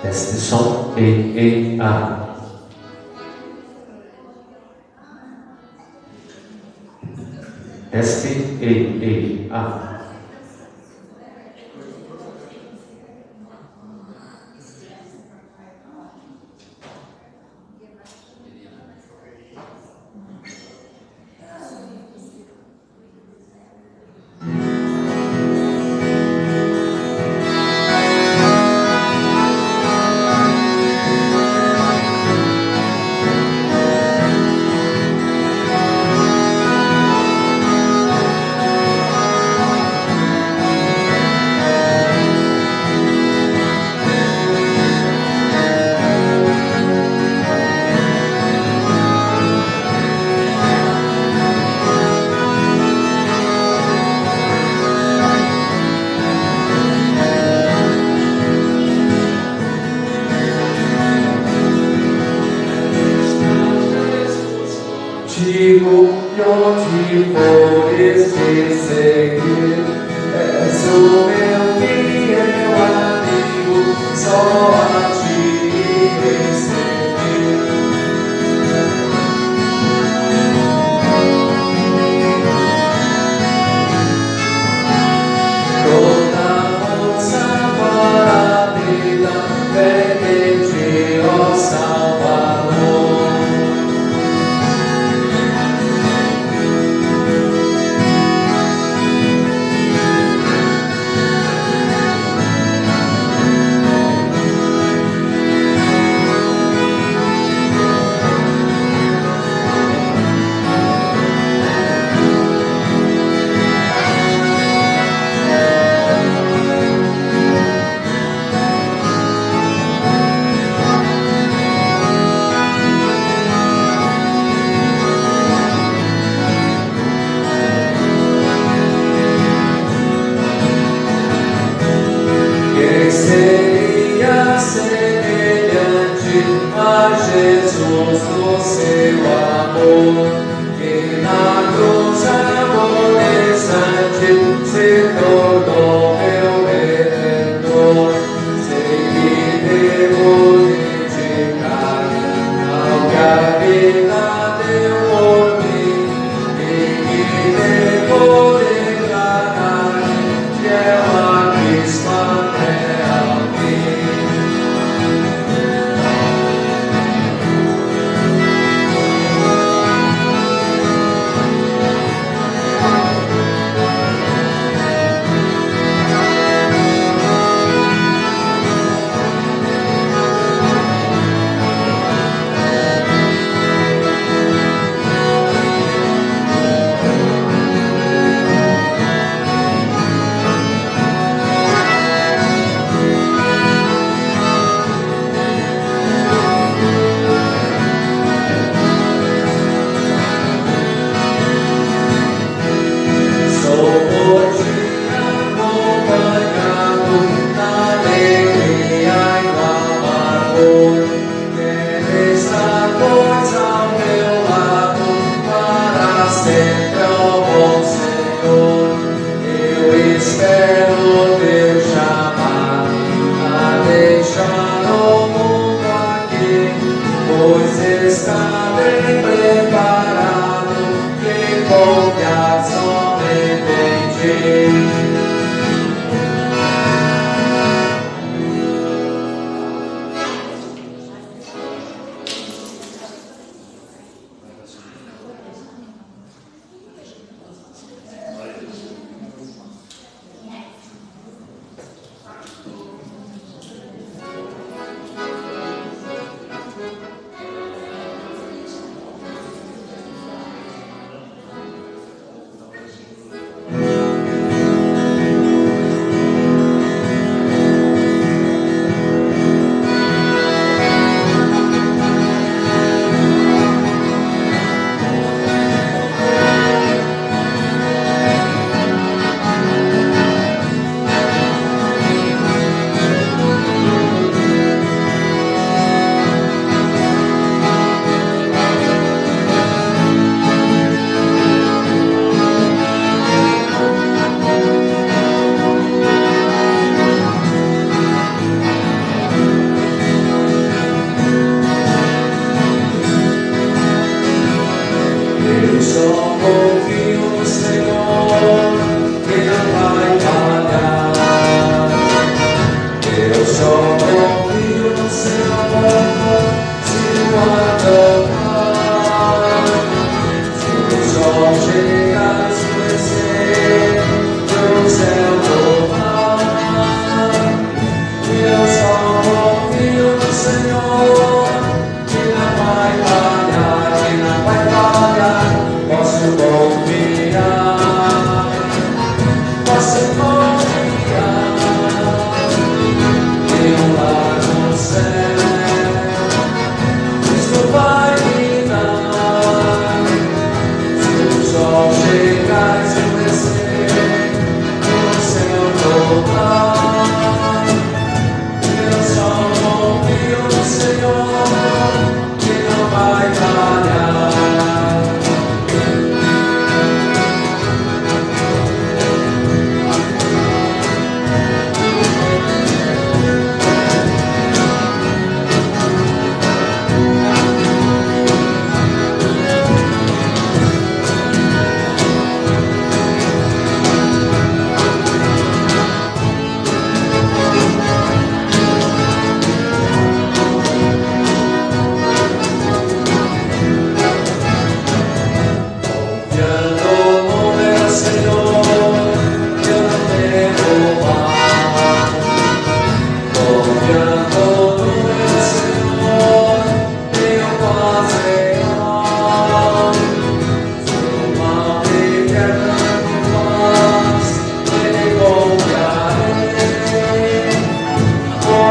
Teste som, A. Teste, A. Digo que onde fores te seguir, és o meu fiel amigo, só a ti irei seguir. Toda força para a vida, vem de ti, ó Salvador.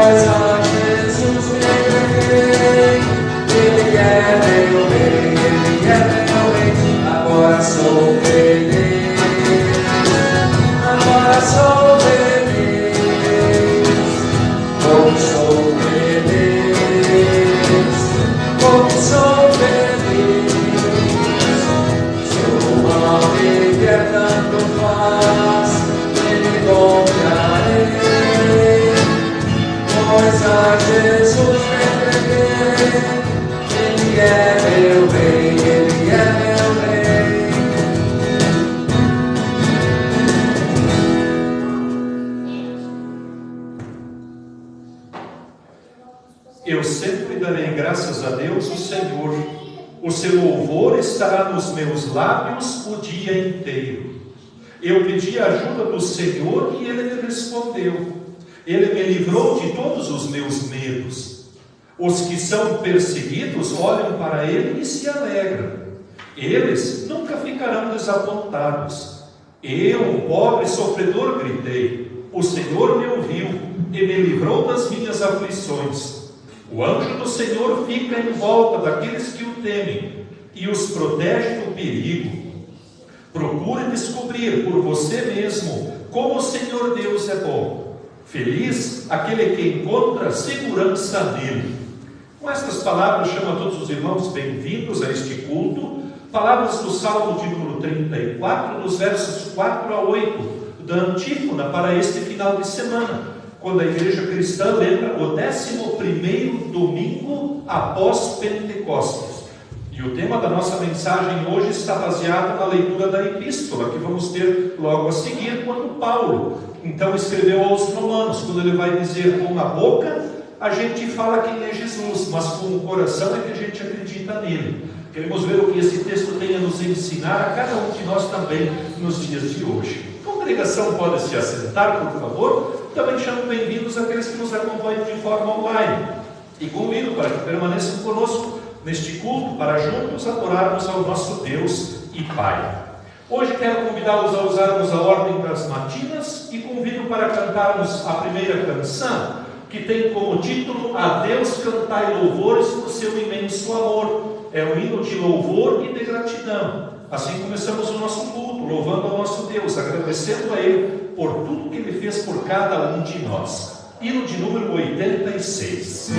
Pois a Jesus me entreguei, Ele é meu rei, Ele é meu rei, agora sou feliz, agora sou feliz, como sou feliz, como sou feliz. Se o mal me quer tanto faz, nele confiarei. Pois a Jesus me entreguei, Ele é meu rei, Ele é meu rei. Eu sempre darei graças a Deus, o Senhor. O seu louvor estará nos meus lábios o dia inteiro. Eu pedi a ajuda do Senhor e Ele me respondeu. Ele me livrou de todos os meus medos. Os que são perseguidos olham para Ele e se alegram. Eles nunca ficarão desapontados. Eu, pobre sofredor, gritei. O Senhor me ouviu e me livrou das minhas aflições. O anjo do Senhor fica em volta daqueles que o temem e os protege do perigo. Procure descobrir por você mesmo como o Senhor Deus é bom. Feliz aquele que encontra segurança nele. Com estas palavras, chamo a todos os irmãos bem-vindos a este culto. Palavras do Salmo de número 34, dos versos 4 a 8, da antífona para este final de semana, quando a igreja cristã lembra o 11º domingo após Pentecostes. E o tema da nossa mensagem hoje está baseado na leitura da epístola, que vamos ter logo a seguir, quando Paulo, então, escreveu aos Romanos, quando ele vai dizer: com a boca a gente fala quem é Jesus, mas com o coração é que a gente acredita nele. Queremos ver o que esse texto tem a nos ensinar a cada um de nós também nos dias de hoje. A congregação pode se assentar, por favor. Também chamo bem-vindos aqueles que nos acompanham de forma online. E convido para que permaneçam conosco neste culto, para juntos adorarmos ao nosso Deus e Pai. Hoje quero convidá-los a usarmos a ordem das matinas e convido para cantarmos a primeira canção, que tem como título: A Deus cantai louvores por seu imenso amor. É um hino de louvor e de gratidão. Assim começamos o nosso culto, louvando ao nosso Deus, agradecendo a Ele por tudo que Ele fez por cada um de nós. Hino de número 86.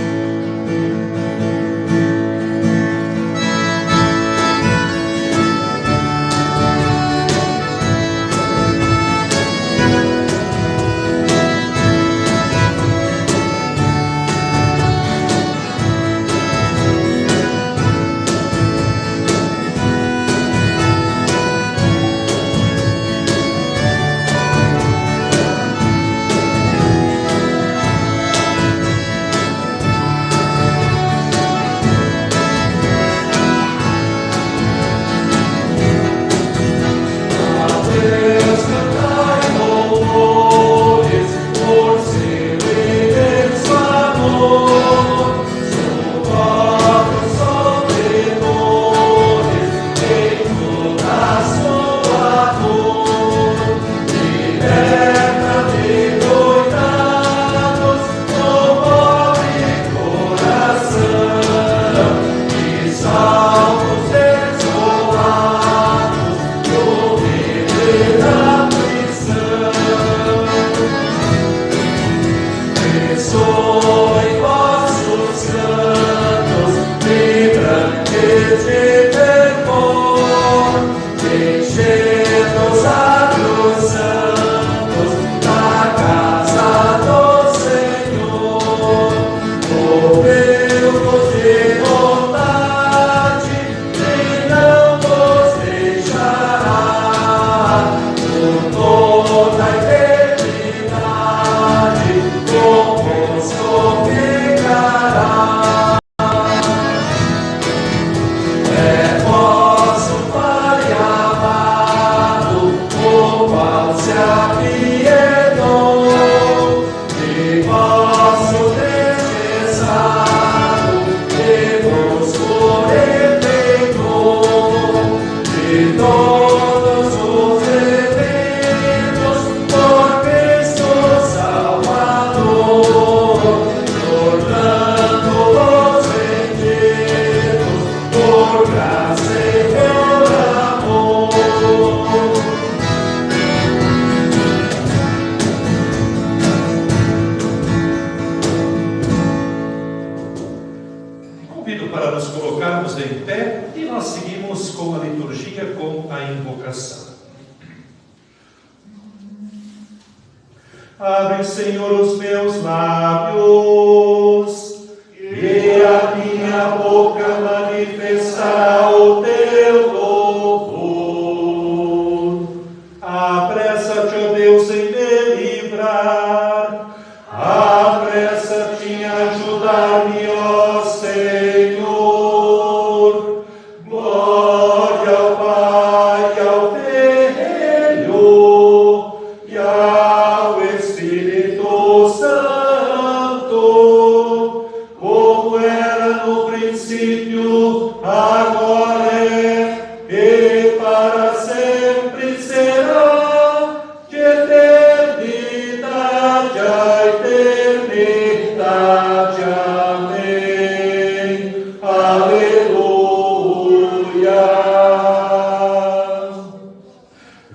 Toda a eternidade, com para nos colocarmos em pé e nós seguimos com a liturgia, com a invocação. Abre, Senhor, os meus lábios, e a minha boca manifestará o teu louvor. Apressa-te, ó Deus, em me livrar. Apressa-te em ajudar-me, ó Senhor. Glória ao Pai, ao Filho e ao Espírito Santo, como era no princípio, agora é e para sempre será, de eternidade a eternidade. Amém. Aleluia.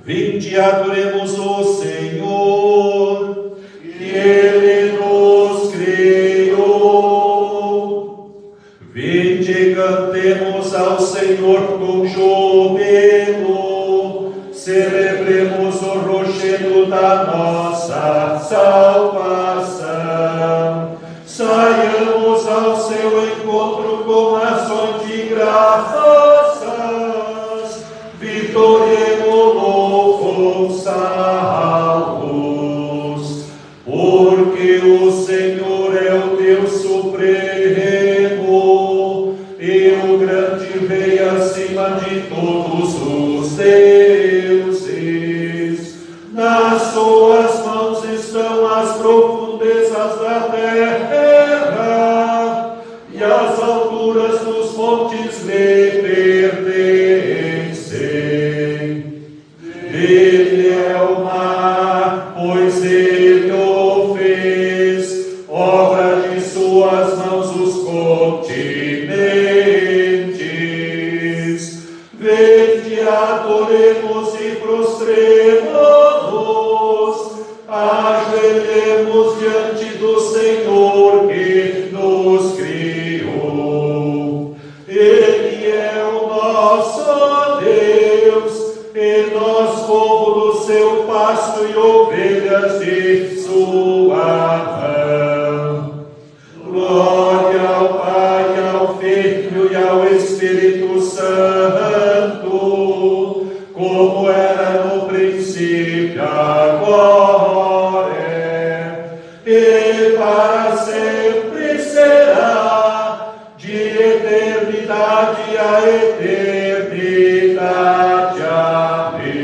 Vinde, adoremos o Senhor, que Ele nos criou. Vinde, cantemos ao Senhor com júbilo, celebremos o rochedo da nossa salvação. Saiamos ao seu encontro com ações de graças, vitoremos-lo com salmos, porque o Senhor é o Deus supremo, e o grande Rei acima de todos os deuses. Nas suas mãos estão as profundezas da terra, e as alturas dos montes lhe pertencem. Ele é o mar, pois ele o fez, obra de suas mãos os continentes. Vede, adoremos e prostremos-nos, ajoelhemos diante do Senhor que nos criou. Ele é o nosso Deus, e nós, povo do seu pasto e ovelhas de sua mão. Glória ao Pai, ao Filho e ao Espírito Santo, como era no princípio, agora é, e para sempre será, de eternidade a eternidade. Amém.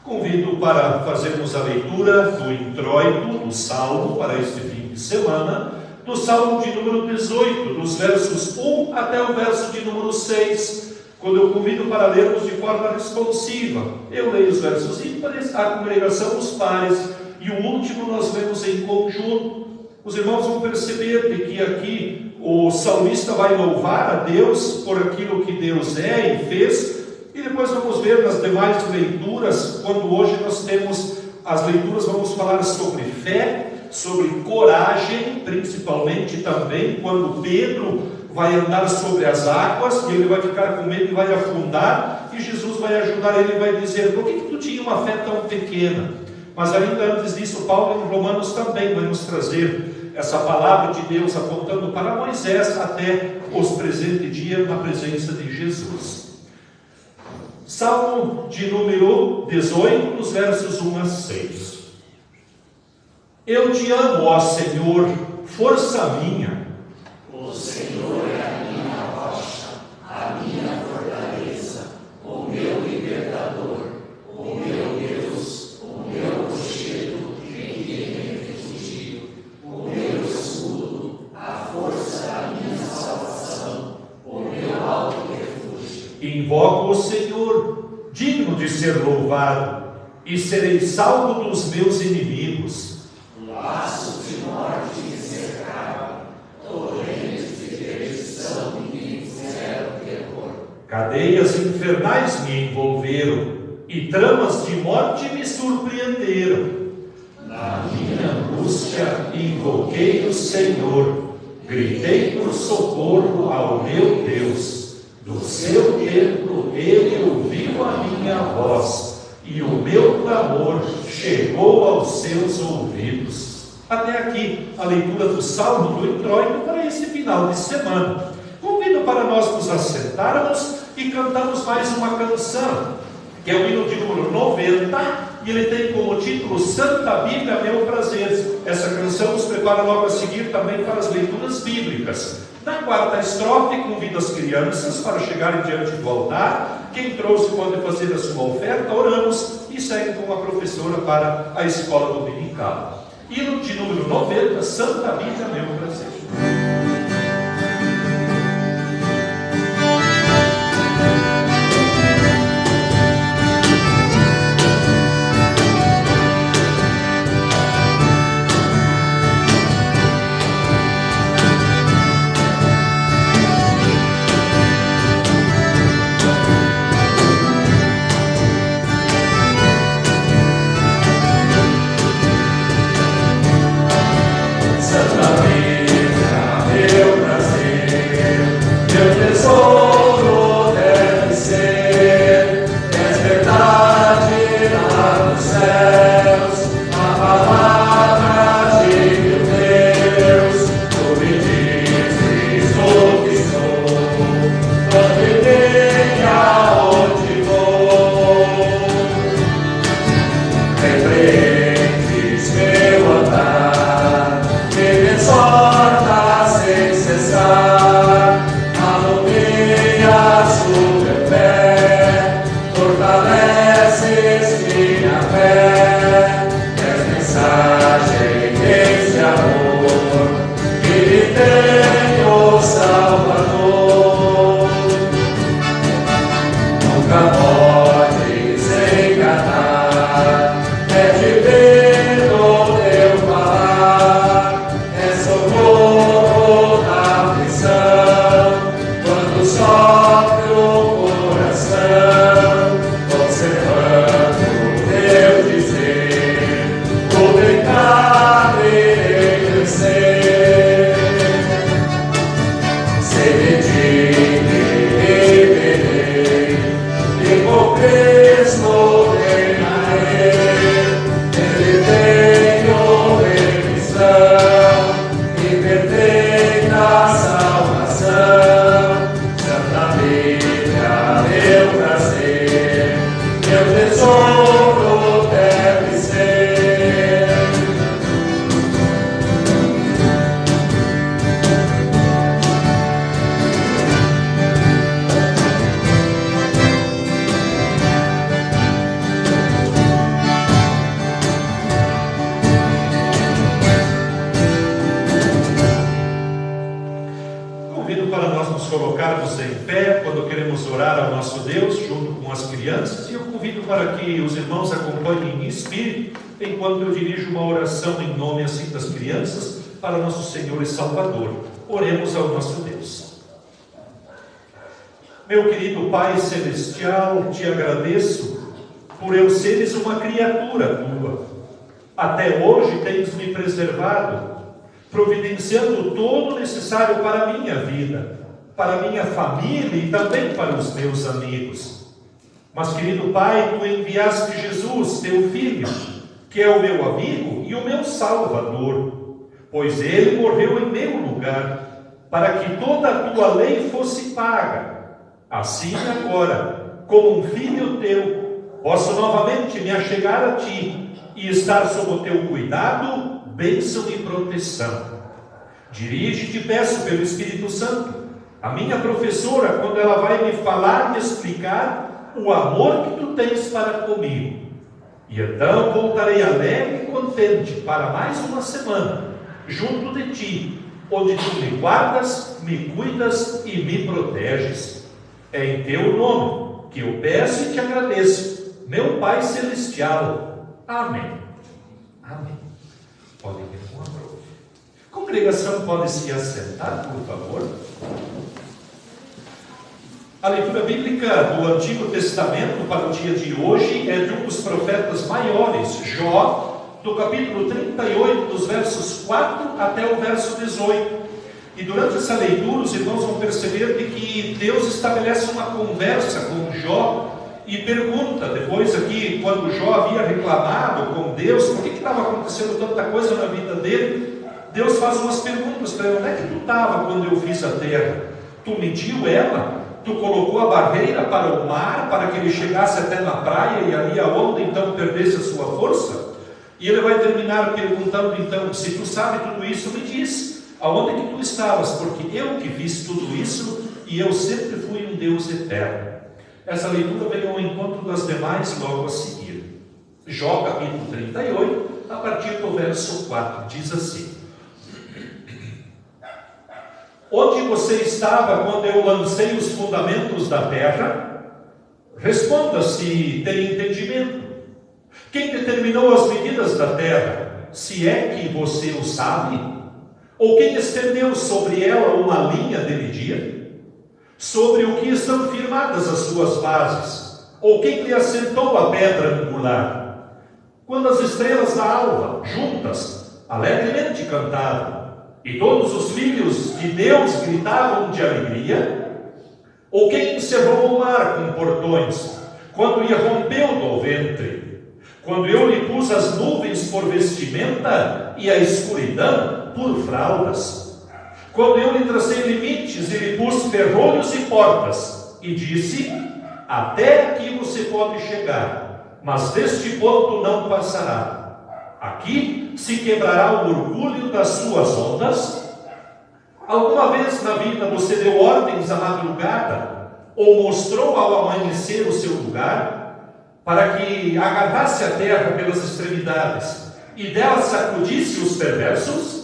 Convido para fazermos a leitura do introito do Salmo para este fim de semana, do Salmo de número 18, dos versos 1 até o verso de número 6, quando eu convido para lermos de forma responsiva. Eu leio os versos ímpares, a congregação os pares, e o último nós lemos em conjunto. Os irmãos vão perceber que aqui o salmista vai louvar a Deus por aquilo que Deus é e fez, e depois vamos ver nas demais leituras, quando hoje nós temos as leituras, vamos falar sobre fé, sobre coragem, principalmente também, quando Pedro vai andar sobre as águas, e ele vai ficar com medo e vai afundar, e Jesus vai ajudar ele e vai dizer: por que tu tinha uma fé tão pequena? Mas ainda antes disso, Paulo em Romanos também vai nos trazer essa palavra de Deus apontando para Moisés até os presente dia na presença de Jesus. Salmo de número 18, dos versos 1 a 6. Eu te amo, ó Senhor, força minha. O Senhor é a minha rocha, a minha fortaleza, o meu libertador, o meu Deus, o meu rochedo, em quem me refugio, o meu escudo, a força da minha salvação, o meu alto refúgio. Invoco o Senhor, digno de ser louvado, e serei salvo dos meus inimigos. Laços de morte me cercaram, torrentes de perdição me fizeram terror. Cadeias infernais me envolveram, e tramas de morte me surpreenderam. Na minha angústia invoquei o Senhor, Gritei por socorro ao meu Deus. Do seu templo ele ouviu a minha voz, e o meu clamor chegou aos seus ouvidos. Até aqui a leitura do Salmo do Introito para esse final de semana. Convido para nós nos assentarmos e cantarmos mais uma canção, que é o hino de número 90, e ele tem como título Santa Bíblia, Meu Prazer. Essa canção nos prepara logo a seguir também para as leituras bíblicas. Na quarta estrofe, convido as crianças para chegarem diante do altar. Quem trouxe pode fazer a sua oferta, oramos e segue com a professora para a escola dominical. Hino de número 90, Santa Bíblia, Meu Prazer. Colocarmos em pé quando queremos orar ao nosso Deus junto com as crianças, e eu convido para que os irmãos acompanhem em espírito enquanto eu dirijo uma oração em nome assim das crianças para nosso Senhor e Salvador. Oremos ao nosso Deus. Meu querido Pai Celestial, te agradeço por eu seres uma criatura tua. Até hoje tens me preservado, providenciando todo o necessário para a minha vida, para a minha família e também para os meus amigos. Mas, querido Pai, tu enviaste Jesus, teu Filho, que é o meu amigo e o meu Salvador, pois ele morreu em meu lugar, para que toda a tua lei fosse paga. Assim agora, como um filho teu, posso novamente me achegar a ti e estar sob o teu cuidado, bênção e proteção. Dirige-te, peço pelo Espírito Santo, a minha professora, quando ela vai me falar, me explicar o amor que tu tens para comigo. E então voltarei alegre e contente para mais uma semana, junto de ti, onde tu me guardas, me cuidas e me proteges. É em teu nome que eu peço e te agradeço, meu Pai Celestial. Amém. Amém. Podem ir com a prova. Congregação, pode se assentar, por favor. A leitura bíblica do Antigo Testamento para o dia de hoje é de um dos profetas maiores, Jó, do capítulo 38, dos versos 4 até o verso 18. E durante essa leitura, os irmãos vão perceber de que Deus estabelece uma conversa com Jó e pergunta, depois aqui, quando Jó havia reclamado com Deus, por que estava acontecendo tanta coisa na vida dele, Deus faz umas perguntas para ele: onde é que tu estava quando eu fiz a terra? Tu mediu ela? Tu colocou a barreira para o mar, para que ele chegasse até na praia e ali a onda então perdesse a sua força? E ele vai terminar perguntando então: se tu sabe tudo isso, me diz, aonde que tu estavas? Porque eu que fiz tudo isso e eu sempre fui um Deus eterno. Essa leitura vem ao encontro das demais logo a seguir. Jó capítulo 38, a partir do verso 4, diz assim: onde você estava quando eu lancei os fundamentos da terra? Responda se tem entendimento. Quem determinou as medidas da terra? Se é que você o sabe? Ou quem estendeu sobre ela uma linha de medir? Sobre o que estão firmadas as suas bases? Ou quem lhe assentou a pedra angular? Quando as estrelas da alva, juntas, alegremente cantavam, e todos os filhos de Deus gritavam de alegria? Ou quem encerrou o mar com portões, quando irrompeu do ventre? Quando eu lhe pus as nuvens por vestimenta e a escuridão por fraldas? Quando eu lhe tracei limites e lhe pus ferrolhos e portas, e disse: até aqui você pode chegar, mas deste ponto não passará. Aqui se quebrará o orgulho das suas ondas? Alguma vez na vida você deu ordens à madrugada, ou mostrou ao amanhecer o seu lugar, para que agarrasse a terra pelas extremidades e dela sacudisse os perversos?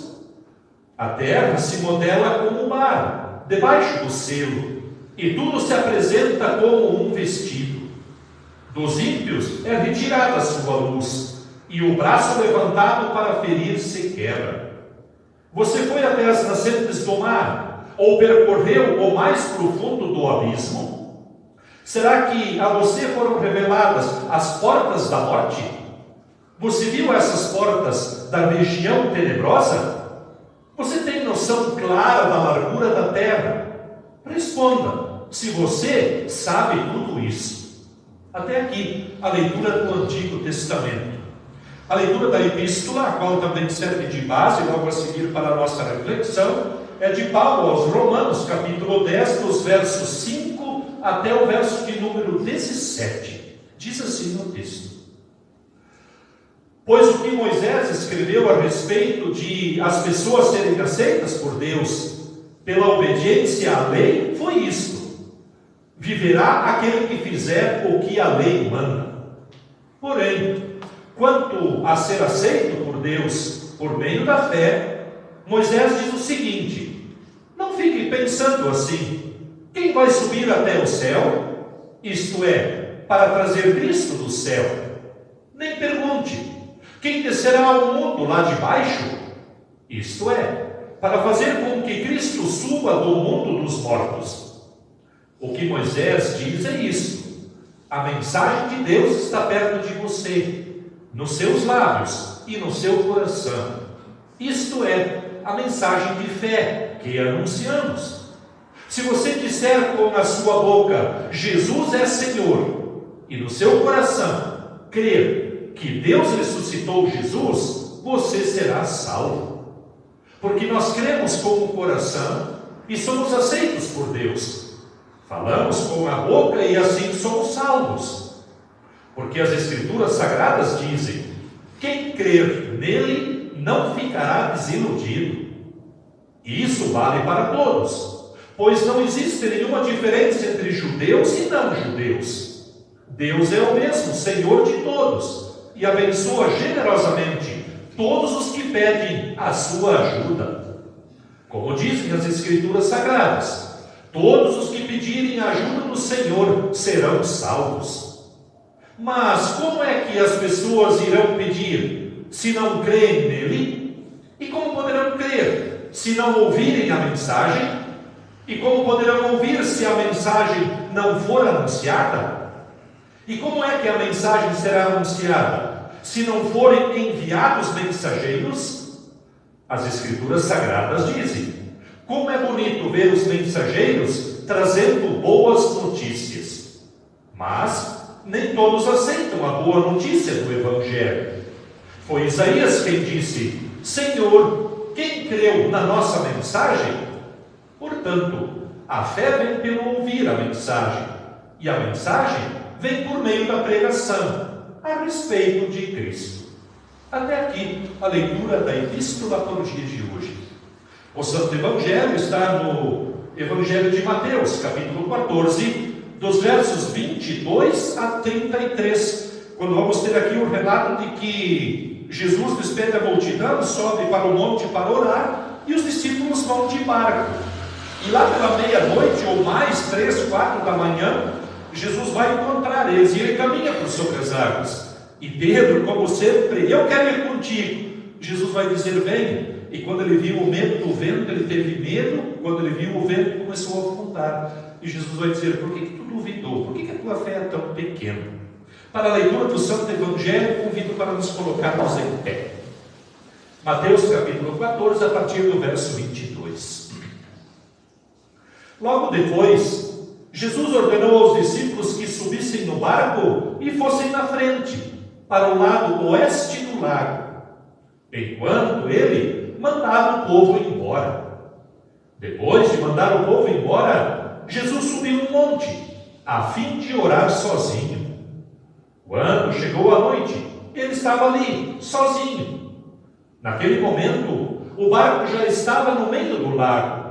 A terra se modela como o mar, debaixo do selo, e tudo se apresenta como um vestido. Dos ímpios é retirada a sua luz, e o braço levantado para ferir se quebra. Você foi até as nascentes do mar, ou percorreu o mais profundo do abismo? Será que a você foram reveladas as portas da morte? Você viu essas portas da região tenebrosa? Você tem noção clara da largura da terra? Responda, se você sabe tudo isso. Até aqui, a leitura do Antigo Testamento. A leitura da epístola, a qual também serve de base, logo a seguir para a nossa reflexão, é de Paulo aos Romanos, capítulo 10, dos versos 5 até o verso de número 17. Diz assim no texto: pois o que Moisés escreveu a respeito de as pessoas serem aceitas por Deus pela obediência à lei foi isto: viverá aquele que fizer o que a lei manda. Porém, quanto a ser aceito por Deus por meio da fé, Moisés diz o seguinte: não fique pensando assim, quem vai subir até o céu? Isto é, para trazer Cristo do céu. Nem pergunte, quem descerá ao mundo lá de baixo? Isto é, para fazer com que Cristo suba do mundo dos mortos. O que Moisés diz é isso: a mensagem de Deus está perto de você, nos seus lábios e no seu coração. Isto é, a mensagem de fé que anunciamos. Se você disser com a sua boca, Jesus é Senhor, e no seu coração crer que Deus ressuscitou Jesus, você será salvo. Porque nós cremos com o coração e somos aceitos por Deus. Falamos com a boca e assim somos salvos. Porque as Escrituras Sagradas dizem: quem crer nele não ficará desiludido. E isso vale para todos, pois não existe nenhuma diferença entre judeus e não judeus. Deus é o mesmo, Senhor de todos, e abençoa generosamente todos os que pedem a sua ajuda. Como dizem as Escrituras Sagradas, todos os que pedirem a ajuda do Senhor serão salvos. Mas como é que as pessoas irão pedir se não creem nele? E como poderão crer se não ouvirem a mensagem? E como poderão ouvir se a mensagem não for anunciada? E como é que a mensagem será anunciada se não forem enviados mensageiros? As Escrituras Sagradas dizem: Como é bonito ver os mensageiros trazendo boas notícias. Mas nem todos aceitam a boa notícia do Evangelho. Foi Isaías quem disse: Senhor, quem creu na nossa mensagem? Portanto, a fé vem pelo ouvir a mensagem, e a mensagem vem por meio da pregação a respeito de Cristo. Até aqui a leitura da epístola para o dia de hoje. O Santo Evangelho está no Evangelho de Mateus, capítulo 14, dos versos 22 a 33, quando vamos ter aqui o relato de que Jesus despede a multidão, sobe para o monte para orar, e os discípulos vão de barco. E lá pela meia-noite, ou mais, 3, 4 da manhã, Jesus vai encontrar eles, e ele caminha por sobre as águas. E Pedro, como sempre: eu quero ir contigo. Jesus vai dizer: venha. E quando ele viu o medo do vento, ele teve medo. Quando ele viu o vento, começou a afundar. E Jesus vai dizer: por que tu duvidou? Por que a tua fé é tão pequena? Para a leitura do Santo Evangelho, convido para nos colocarmos em pé. Mateus capítulo 14, a partir do verso 22. Logo depois, Jesus ordenou aos discípulos que subissem no barco e fossem na frente, para o lado oeste do lago, enquanto ele mandava o povo embora. Depois de mandar o povo embora, Jesus subiu um monte, a fim de orar sozinho. Quando chegou a noite, ele estava ali, sozinho. Naquele momento, o barco já estava no meio do lago,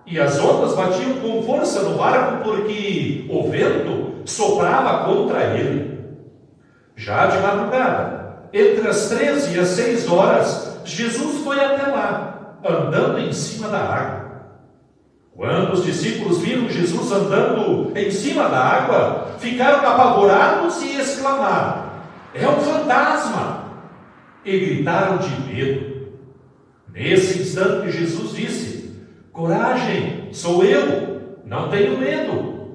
e as ondas batiam com força no barco, porque o vento soprava contra ele. Já de madrugada, entre as 13 e as 6 horas, Jesus foi até lá, andando em cima da água. Quando os discípulos viram Jesus andando em cima da água, ficaram apavorados e exclamaram: é um fantasma! E gritaram de medo. Nesse instante, Jesus disse: coragem, sou eu, não tenho medo.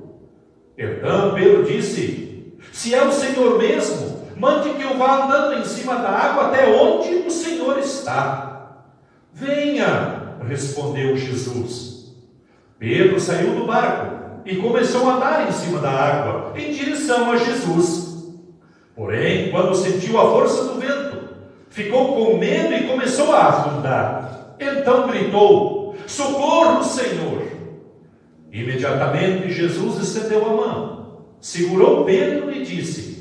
Então Pedro disse: se é o Senhor mesmo, mande que eu vá andando em cima da água até onde o Senhor está. Venha, respondeu Jesus. Pedro saiu do barco e começou a andar em cima da água, em direção a Jesus. Porém, quando sentiu a força do vento, ficou com medo e começou a afundar. Então gritou: socorro, Senhor! Imediatamente Jesus estendeu a mão, segurou Pedro e disse: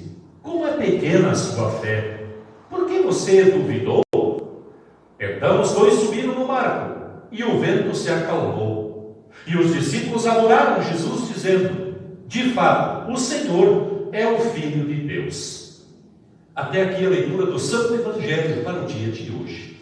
como é pequena a sua fé, por que você duvidou? Então os dois subiram no barco e o vento se acalmou. E os discípulos adoraram Jesus, dizendo: de fato, o Senhor é o Filho de Deus. Até aqui a leitura do Santo Evangelho para o dia de hoje.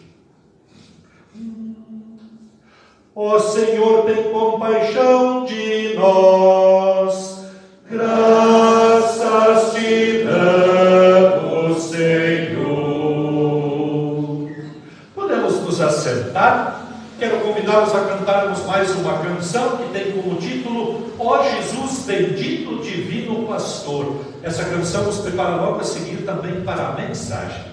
Ó Senhor, tem compaixão de nós. Graças te damos, Senhor. Podemos nos assentar? Quero convidá-los a cantarmos mais uma canção que tem como título Ó Jesus, bendito divino pastor. Essa canção nos prepara logo a seguir também para a mensagem.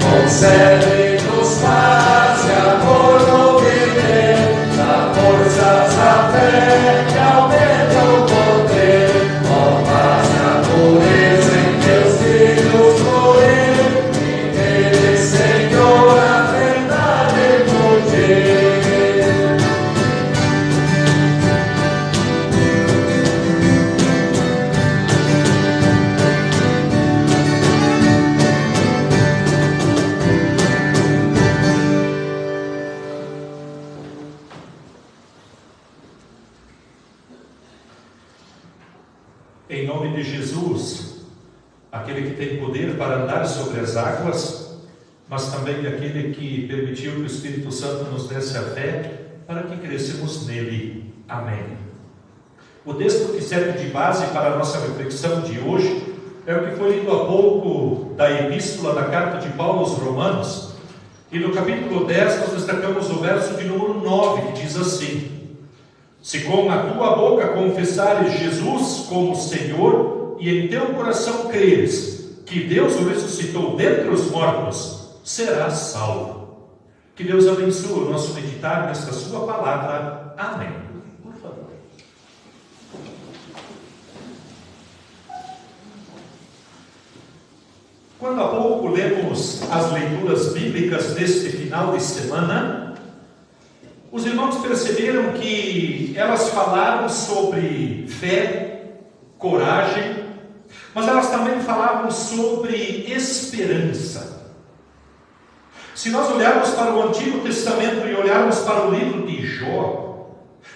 Concede-nos paz e amor no viver, dá forças à fé que aumenta o poder. Ó paz e a pureza em teus filhos. nome de Jesus, aquele que tem poder para andar sobre as águas, mas também aquele que permitiu que o Espírito Santo nos desse a fé para que crescemos nele. Amém. O texto que serve de base para a nossa reflexão de hoje é o que foi lido há pouco da epístola da carta de Paulo aos Romanos, e no capítulo 10 nós destacamos o verso de número 9, que diz assim: se com a tua boca confessares Jesus como Senhor, e em teu coração creres que Deus o ressuscitou dentre os mortos, serás salvo. Que Deus abençoe o nosso meditar nesta sua palavra. Amém. Por favor. Quando há pouco lemos as leituras bíblicas deste final de semana, os irmãos perceberam que elas falaram sobre fé, coragem, mas elas também falavam sobre esperança. Se nós olharmos para o Antigo Testamento e olharmos para o livro de Jó,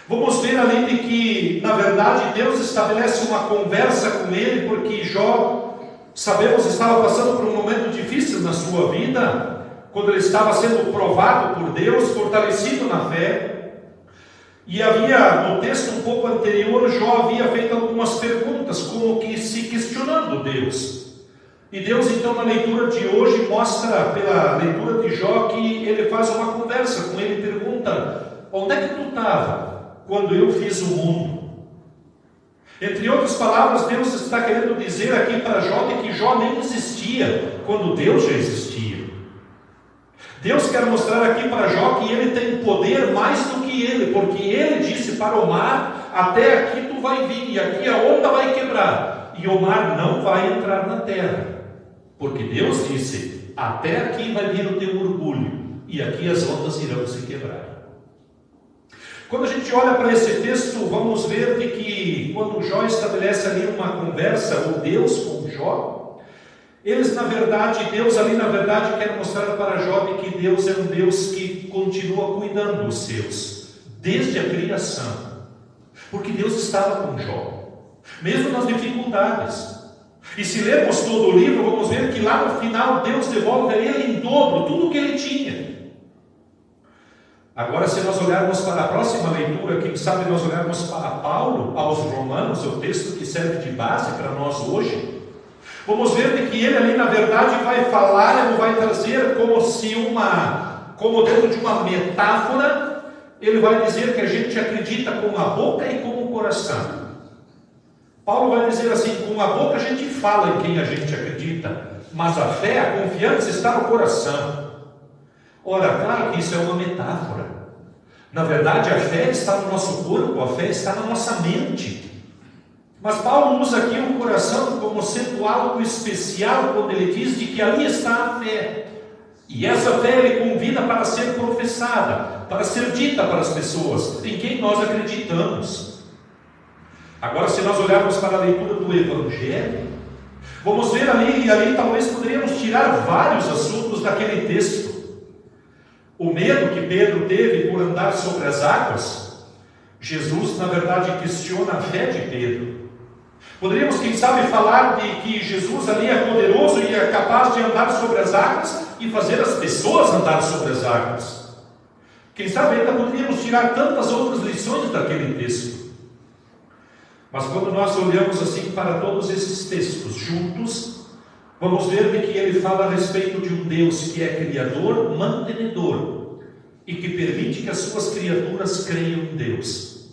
vamos ver ali de que, na verdade, Deus estabelece uma conversa com ele, porque Jó, sabemos, estava passando por um momento difícil na sua vida, quando ele estava sendo provado por Deus, fortalecido na fé. E havia, no texto um pouco anterior, Jó havia feito algumas perguntas, como que se questionando Deus. E Deus, então, na leitura de hoje, mostra, pela leitura de Jó, que ele faz uma conversa com ele e pergunta: onde é que tu estava quando eu fiz o mundo? Entre outras palavras, Deus está querendo dizer aqui para Jó de que Jó nem existia quando Deus já existia. Deus quer mostrar aqui para Jó que ele tem poder mais do que ele, porque ele disse para o mar: até aqui tu vai vir, e aqui a onda vai quebrar, e o mar não vai entrar na terra. Porque Deus disse: até aqui vai vir o teu orgulho, e aqui as ondas irão se quebrar. Quando a gente olha para esse texto, vamos ver de que quando Jó estabelece ali uma conversa, ou Deus com Jó, Deus ali na verdade quer mostrar para Jó de que Deus é um Deus que continua cuidando dos seus, desde a criação. Porque Deus estava com Jó, mesmo nas dificuldades. E se lermos todo o livro, vamos ver que lá no final Deus devolve a ele em dobro tudo o que ele tinha. Agora, se nós olharmos para a próxima leitura, quem sabe nós olharmos para Paulo aos Romanos, o texto que serve de base para nós hoje, vamos ver de que ele ali na verdade vai falar, ele vai trazer como dentro de uma metáfora, ele vai dizer que a gente acredita com a boca e com o coração. Paulo vai dizer assim: com a boca a gente fala em quem a gente acredita, mas a fé, a confiança está no coração. Ora, claro que isso é uma metáfora. Na verdade, a fé está no nosso corpo, a fé está na nossa mente. Mas Paulo usa aqui o coração como sendo algo especial quando ele diz de que ali está a fé. E essa fé ele convida para ser professada, para ser dita para as pessoas em quem nós acreditamos. Agora, se nós olharmos para a leitura do Evangelho, vamos ver ali, e ali talvez poderíamos tirar vários assuntos daquele texto. O medo que Pedro teve por andar sobre as águas, Jesus, na verdade, questiona a fé de Pedro. Poderíamos, quem sabe, falar de que Jesus ali é poderoso e é capaz de andar sobre as águas e fazer as pessoas andar sobre as águas. Quem sabe ainda poderíamos tirar tantas outras lições daquele texto. Mas quando nós olhamos assim para todos esses textos juntos, vamos ver de que ele fala a respeito de um Deus que é criador, mantenedor, e que permite que as suas criaturas creiam em Deus.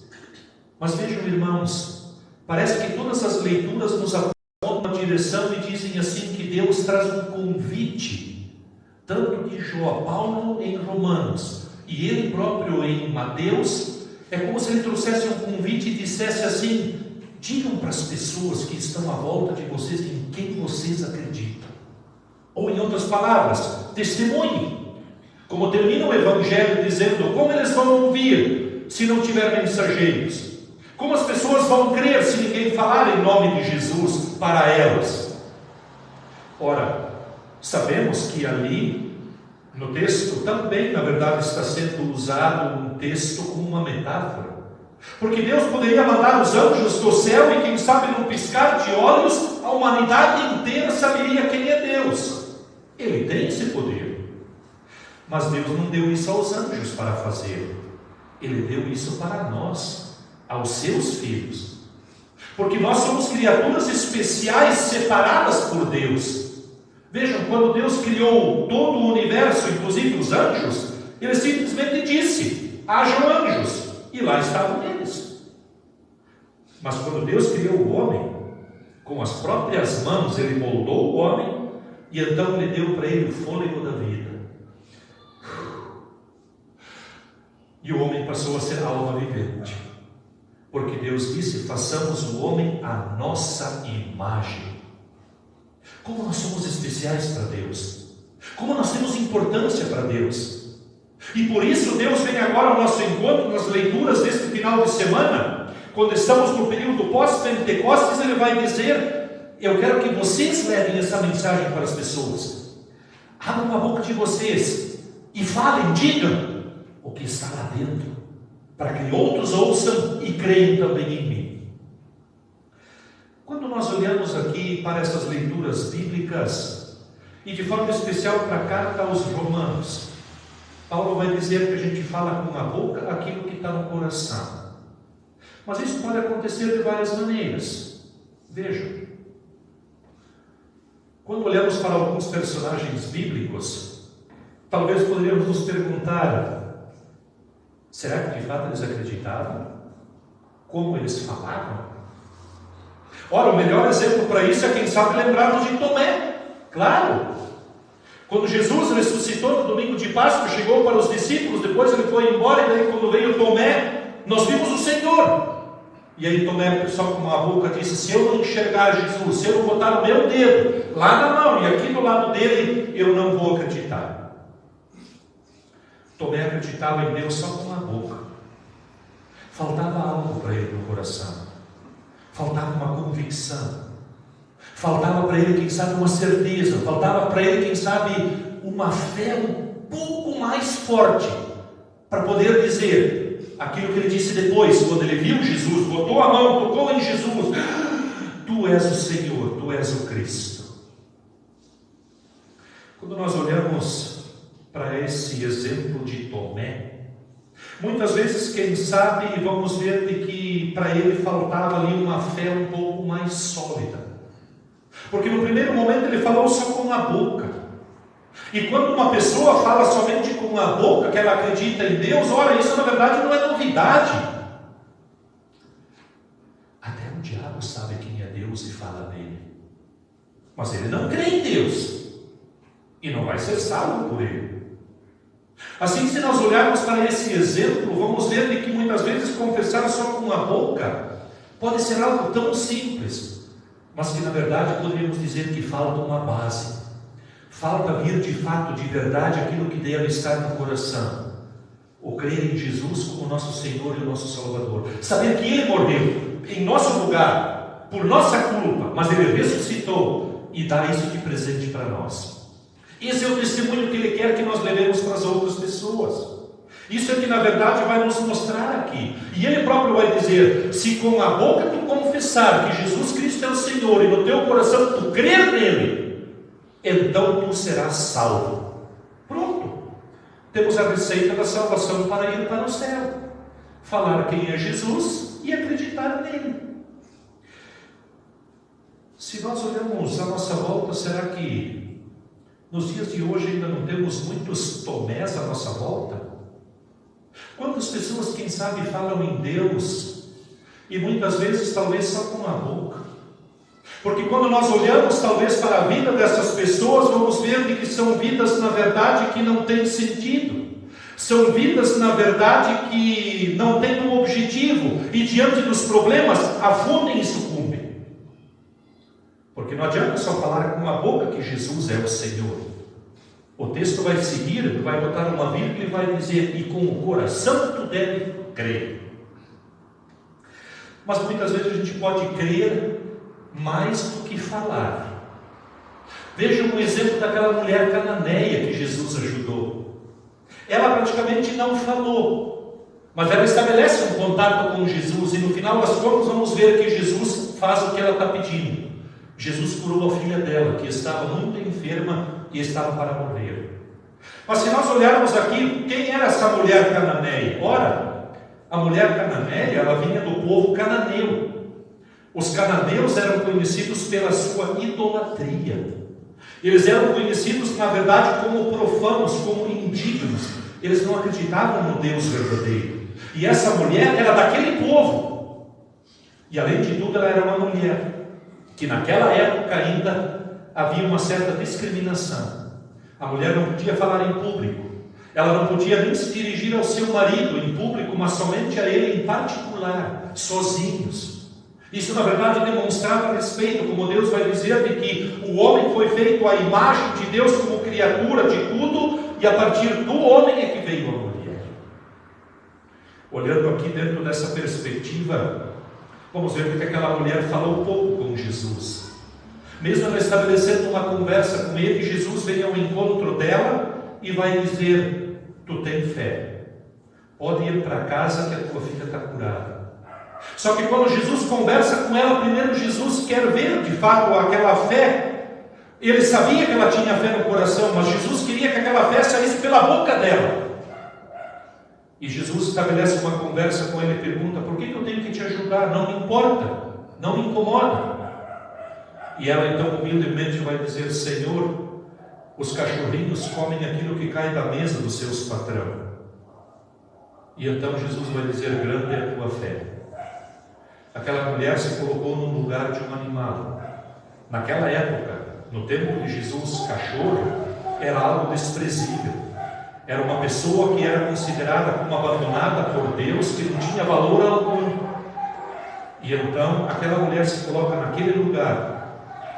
Mas vejam, irmãos, parece que todas as leituras nos apontam na direção e dizem assim que Deus traz um convite, tanto de Jó, Paulo em Romanos, e ele próprio em Mateus. É como se ele trouxesse um convite e dissesse assim: digam para as pessoas que estão à volta de vocês em quem vocês acreditam. Ou, em outras palavras, testemunhem. Como termina o Evangelho dizendo: como eles vão ouvir se não tiver mensageiros? Como as pessoas vão crer se ninguém falar em nome de Jesus para elas? Ora, sabemos que ali, no texto, também, na verdade, está sendo usado um texto como uma metáfora. Porque Deus poderia mandar os anjos do céu e quem sabe num piscar de olhos, a humanidade inteira saberia quem é Deus. Ele tem esse poder. Mas Deus não deu isso aos anjos para fazer. Ele deu isso para nós, aos seus filhos. Porque nós somos criaturas especiais, separadas por Deus. Vejam, quando Deus criou todo o universo, inclusive os anjos, Ele simplesmente disse: hajam anjos. E lá estavam eles. Mas quando Deus criou o homem, com as próprias mãos Ele moldou o homem, e então Ele deu para ele o fôlego da vida. E o homem passou a ser alma vivente. Porque Deus disse: façamos o homem à nossa imagem. Como nós somos especiais para Deus. Como nós temos importância para Deus. E por isso Deus vem agora ao nosso encontro nas leituras deste final de semana. Quando estamos no período pós-Pentecostes, Ele vai dizer: eu quero que vocês levem essa mensagem para as pessoas. Abram a boca de vocês e falem, digam o que está lá dentro, para que outros ouçam e creiam também em mim. Quando nós olhamos aqui para essas leituras bíblicas, e de forma especial para a carta aos Romanos, Paulo vai dizer que a gente fala com a boca aquilo que está no coração. Mas isso pode acontecer de várias maneiras. Vejam, quando olhamos para alguns personagens bíblicos, talvez poderíamos nos perguntar: será que de fato eles acreditavam? Como eles falavam? Ora, o melhor exemplo para isso é, quem sabe, lembrarmos de Tomé. Claro! Quando Jesus ressuscitou no domingo de Páscoa, chegou para os discípulos, depois Ele foi embora, e daí quando veio Tomé, nós vimos o Senhor. E aí Tomé, só com a boca, disse: se eu não enxergar Jesus, se eu não botar o meu dedo lá na mão e aqui do lado dele, eu não vou acreditar. Tomé acreditava em Deus só com a boca. Faltava algo para ele no coração. Faltava uma convicção. Faltava para ele, quem sabe, uma certeza. Faltava para ele, quem sabe, uma fé um pouco mais forte, para poder dizer aquilo que ele disse depois, quando ele viu Jesus, botou a mão, tocou em Jesus: tu és o Senhor, tu és o Cristo. Quando nós olhamos para esse exemplo de Tomé, muitas vezes, quem sabe, vamos ver de que para ele faltava ali uma fé um pouco mais sólida. Porque no primeiro momento ele falou só com a boca. E quando uma pessoa fala somente com a boca que ela acredita em Deus, ora, isso na verdade não é novidade. Até o diabo sabe quem é Deus e fala dele. Mas ele não crê em Deus. E não vai ser salvo por ele. Assim, se nós olharmos para esse exemplo, vamos ver de que muitas vezes confessar só com a boca pode ser algo tão simples, mas que na verdade poderíamos dizer que falta uma base. Falta vir de fato, de verdade, aquilo que deve estar no coração. O crer em Jesus como nosso Senhor e o nosso Salvador. Saber que Ele morreu em nosso lugar, por nossa culpa, mas Ele ressuscitou e dá isso de presente para nós. Esse é o testemunho que Ele quer que nós levemos para as outras pessoas. Isso é que na verdade vai nos mostrar aqui. E Ele próprio vai dizer: se com a boca tu confessar que Jesus Cristo é o Senhor e no teu coração tu crer nele, então tu serás salvo. Pronto. Temos a receita da salvação para ir para o céu. Falar quem é Jesus e acreditar nele. Se nós olhamos à nossa volta, será que nos dias de hoje ainda não temos muitos Tomés à nossa volta? Quantas pessoas, quem sabe, falam em Deus e muitas vezes talvez só com a boca? Porque quando nós olhamos talvez para a vida dessas pessoas, vamos ver de que são vidas na verdade que não têm sentido. São vidas na verdade que não têm um objetivo e diante dos problemas afundem e sucumbem. Porque não adianta só falar com a boca que Jesus é o Senhor. O texto vai seguir, vai botar uma vírgula e vai dizer: e com o coração tu deve crer. Mas muitas vezes a gente pode crer mais do que falar. Vejam o exemplo daquela mulher cananeia que Jesus ajudou. Ela praticamente não falou, Mas ela estabelece um contato com Jesus, e no final das contas vamos ver que Jesus faz o que ela está pedindo. Jesus curou a filha dela, que estava muito enferma e estava para morrer. Mas se nós olharmos aqui, quem era essa mulher cananeia? Ora, a mulher cananeia, ela vinha do povo cananeu. Os cananeus eram conhecidos pela sua idolatria. Eles eram conhecidos, na verdade, como profanos, como indignos. Eles não acreditavam no Deus verdadeiro. E essa mulher era daquele povo. E além de tudo, ela era uma mulher que naquela época ainda havia uma certa discriminação. A mulher não podia falar em público. Ela não podia nem se dirigir ao seu marido em público, mas somente a ele em particular, sozinhos. Isso, na verdade, demonstrava respeito, como Deus vai dizer, de que o homem foi feito à imagem de Deus como criatura de tudo, e a partir do homem é que veio a mulher. Olhando aqui dentro dessa perspectiva, vamos ver que aquela mulher falou pouco com Jesus. Mesmo ela estabelecendo uma conversa com ele, Jesus vem ao encontro dela e vai dizer: tu tem fé, pode ir para casa que a tua filha está curada. Só que quando Jesus conversa com ela, primeiro Jesus quer ver de fato aquela fé. Ele sabia que ela tinha fé no coração, mas Jesus queria que aquela fé saísse pela boca dela. E Jesus estabelece uma conversa com ele e pergunta: por que eu tenho que te ajudar? Não me importa, não me incomoda. E ela então humildemente vai dizer: Senhor, os cachorrinhos comem aquilo que cai da mesa dos seus patrão. E então Jesus vai dizer: grande é a tua fé. Aquela mulher se colocou no lugar de um animal. Naquela época, no tempo de Jesus, cachorro era algo desprezível. Era uma pessoa que era considerada como abandonada por Deus, que não tinha valor algum. E então aquela mulher se coloca naquele lugar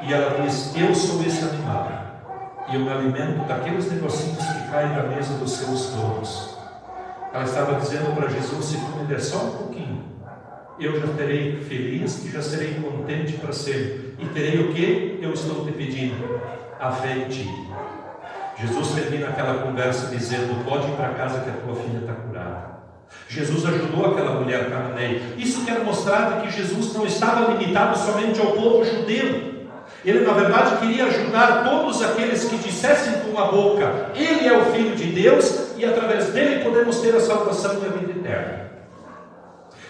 e ela diz: eu sou esse animal, e eu me alimento daqueles negocinhos que caem da mesa dos seus donos. Ela estava dizendo para Jesus: se tu me der só um pouquinho, eu já terei feliz e já serei contente para sempre. E terei o que eu estou te pedindo? A fé em ti. Jesus termina aquela conversa dizendo: pode ir para casa que a tua filha está curada. Jesus ajudou aquela mulher cananeia. Isso quer mostrar que Jesus não estava limitado somente ao povo judeu. Ele, na verdade, queria ajudar todos aqueles que dissessem com a boca: ele é o Filho de Deus, e através dele podemos ter a salvação e a vida eterna.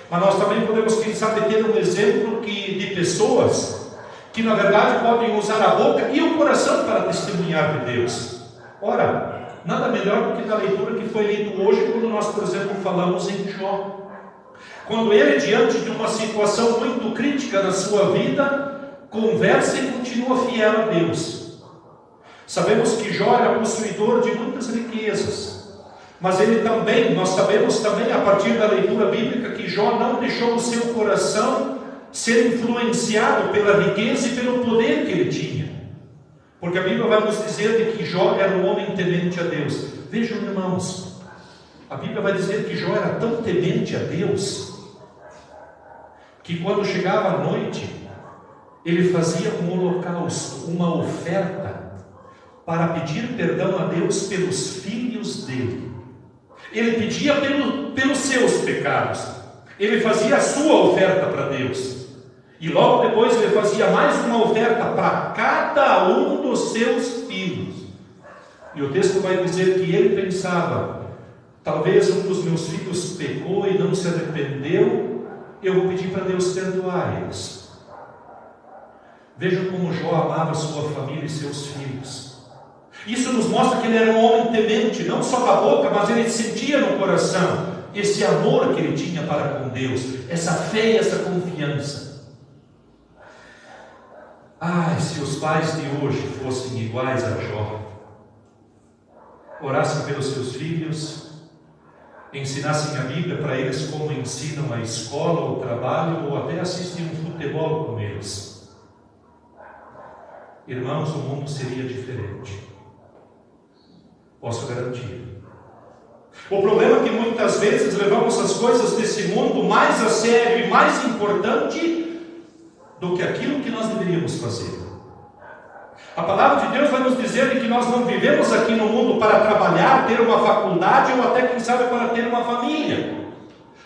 Mas nós também podemos, quem sabe, ter um exemplo de pessoas que, na verdade, podem usar a boca e o coração para testemunhar de Deus. Ora, nada melhor do que na leitura que foi lida hoje, quando nós, por exemplo, falamos em Jó. Quando ele, diante de uma situação muito crítica na sua vida, conversa e continua fiel a Deus. Sabemos que Jó era possuidor de muitas riquezas, mas ele também, nós sabemos também a partir da leitura bíblica, que Jó não deixou o seu coração ser influenciado pela riqueza e pelo poder que ele tinha. Porque a Bíblia vai nos dizer de que Jó era um homem temente a Deus. Vejam, irmãos, a Bíblia vai dizer que Jó era tão temente a Deus, que quando chegava a noite, ele fazia um holocausto, uma oferta, para pedir perdão a Deus pelos filhos dele. Ele pedia pelos seus pecados. Ele fazia a sua oferta para Deus. E logo depois ele fazia mais uma oferta para cada um dos seus filhos. E o texto vai dizer que ele pensava: talvez um dos meus filhos pecou e não se arrependeu, eu vou pedir para Deus perdoar eles. Vejam como Jó amava sua família e seus filhos. Isso nos mostra que ele era um homem temente, não só da boca, mas ele sentia no coração esse amor que ele tinha para com Deus, essa fé e essa confiança. Ai, se os pais de hoje fossem iguais a Jó, orassem pelos seus filhos, ensinassem a Bíblia para eles como ensinam a escola, o trabalho, ou até assistem um futebol com eles. Irmãos, o mundo seria diferente. Posso garantir. O problema é que muitas vezes levamos as coisas desse mundo mais a sério e mais importante do que aquilo que nós deveríamos fazer. A palavra de Deus vai nos dizer que nós não vivemos aqui no mundo para trabalhar, ter uma faculdade ou até, quem sabe, para ter uma família.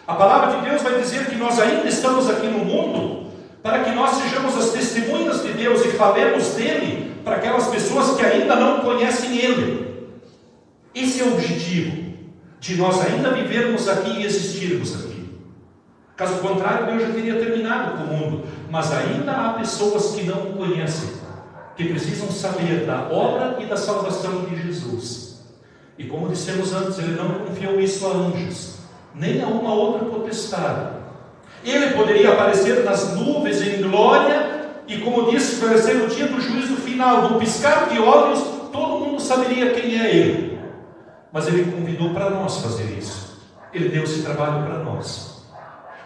A palavra de Deus vai dizer que nós ainda estamos aqui no mundo para que nós sejamos as testemunhas de Deus e falemos dele para aquelas pessoas que ainda não conhecem ele. Esse é o objetivo de nós ainda vivermos aqui e existirmos aqui. Caso contrário, Deus já teria terminado com o mundo. Mas ainda há pessoas que não o conhecem, que precisam saber da obra e da salvação de Jesus. E como dissemos antes, ele não confiou isso a anjos, nem a uma outra potestade. Ele poderia aparecer nas nuvens em glória, e como disse, vai ser o dia do juízo final, no piscar de olhos, todo mundo saberia quem é ele. Mas ele convidou para nós fazer isso. Ele deu esse trabalho para nós.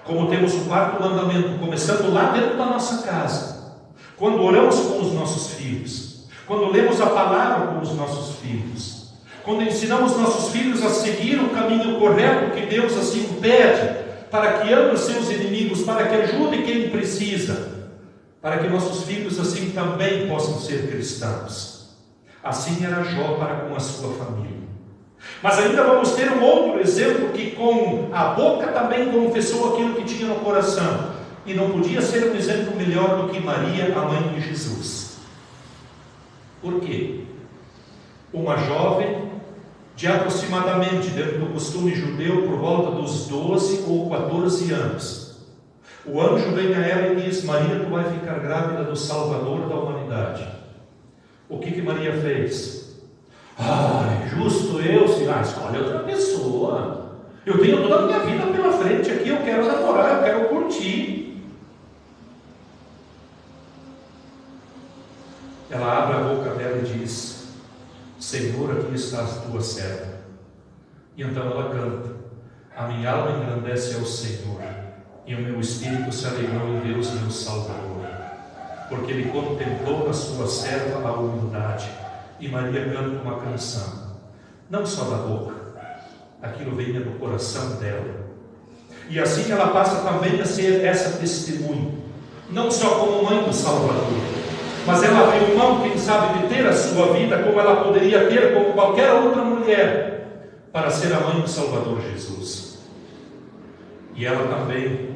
Como temos o quarto mandamento, começando lá dentro da nossa casa, quando oramos com os nossos filhos, quando lemos a palavra com os nossos filhos, quando ensinamos nossos filhos a seguir o caminho correto que Deus assim pede, para que ame os seus inimigos, para que ajude quem precisa, para que nossos filhos assim também possam ser cristãos. Assim era Jó para com a sua família. Mas ainda vamos ter um outro exemplo que com a boca também confessou aquilo que tinha no coração. E não podia ser um exemplo melhor do que Maria, a mãe de Jesus. Por quê? Uma jovem de aproximadamente, dentro do costume judeu, por volta dos 12 ou 14 anos. O anjo vem a ela e diz: Maria, tu vai ficar grávida do Salvador da humanidade. O que Maria fez? Justo eu, escolhe outra pessoa. Eu tenho toda a minha vida pela frente aqui, eu quero namorar, eu quero curtir. Ela abre a boca dela e diz: Senhor, aqui está a tua serva. E então ela canta: a minha alma engrandece ao Senhor, e o meu espírito se alegrou em Deus, meu Salvador, porque ele contemplou na sua serva a humildade. E Maria canta uma canção, não só da boca, aquilo vem do coração dela. E assim ela passa também a ser essa testemunha, não só como mãe do Salvador, mas ela abriu mão, quem sabe, de ter a sua vida como ela poderia ter, como qualquer outra mulher, para ser a mãe do Salvador Jesus. E ela também,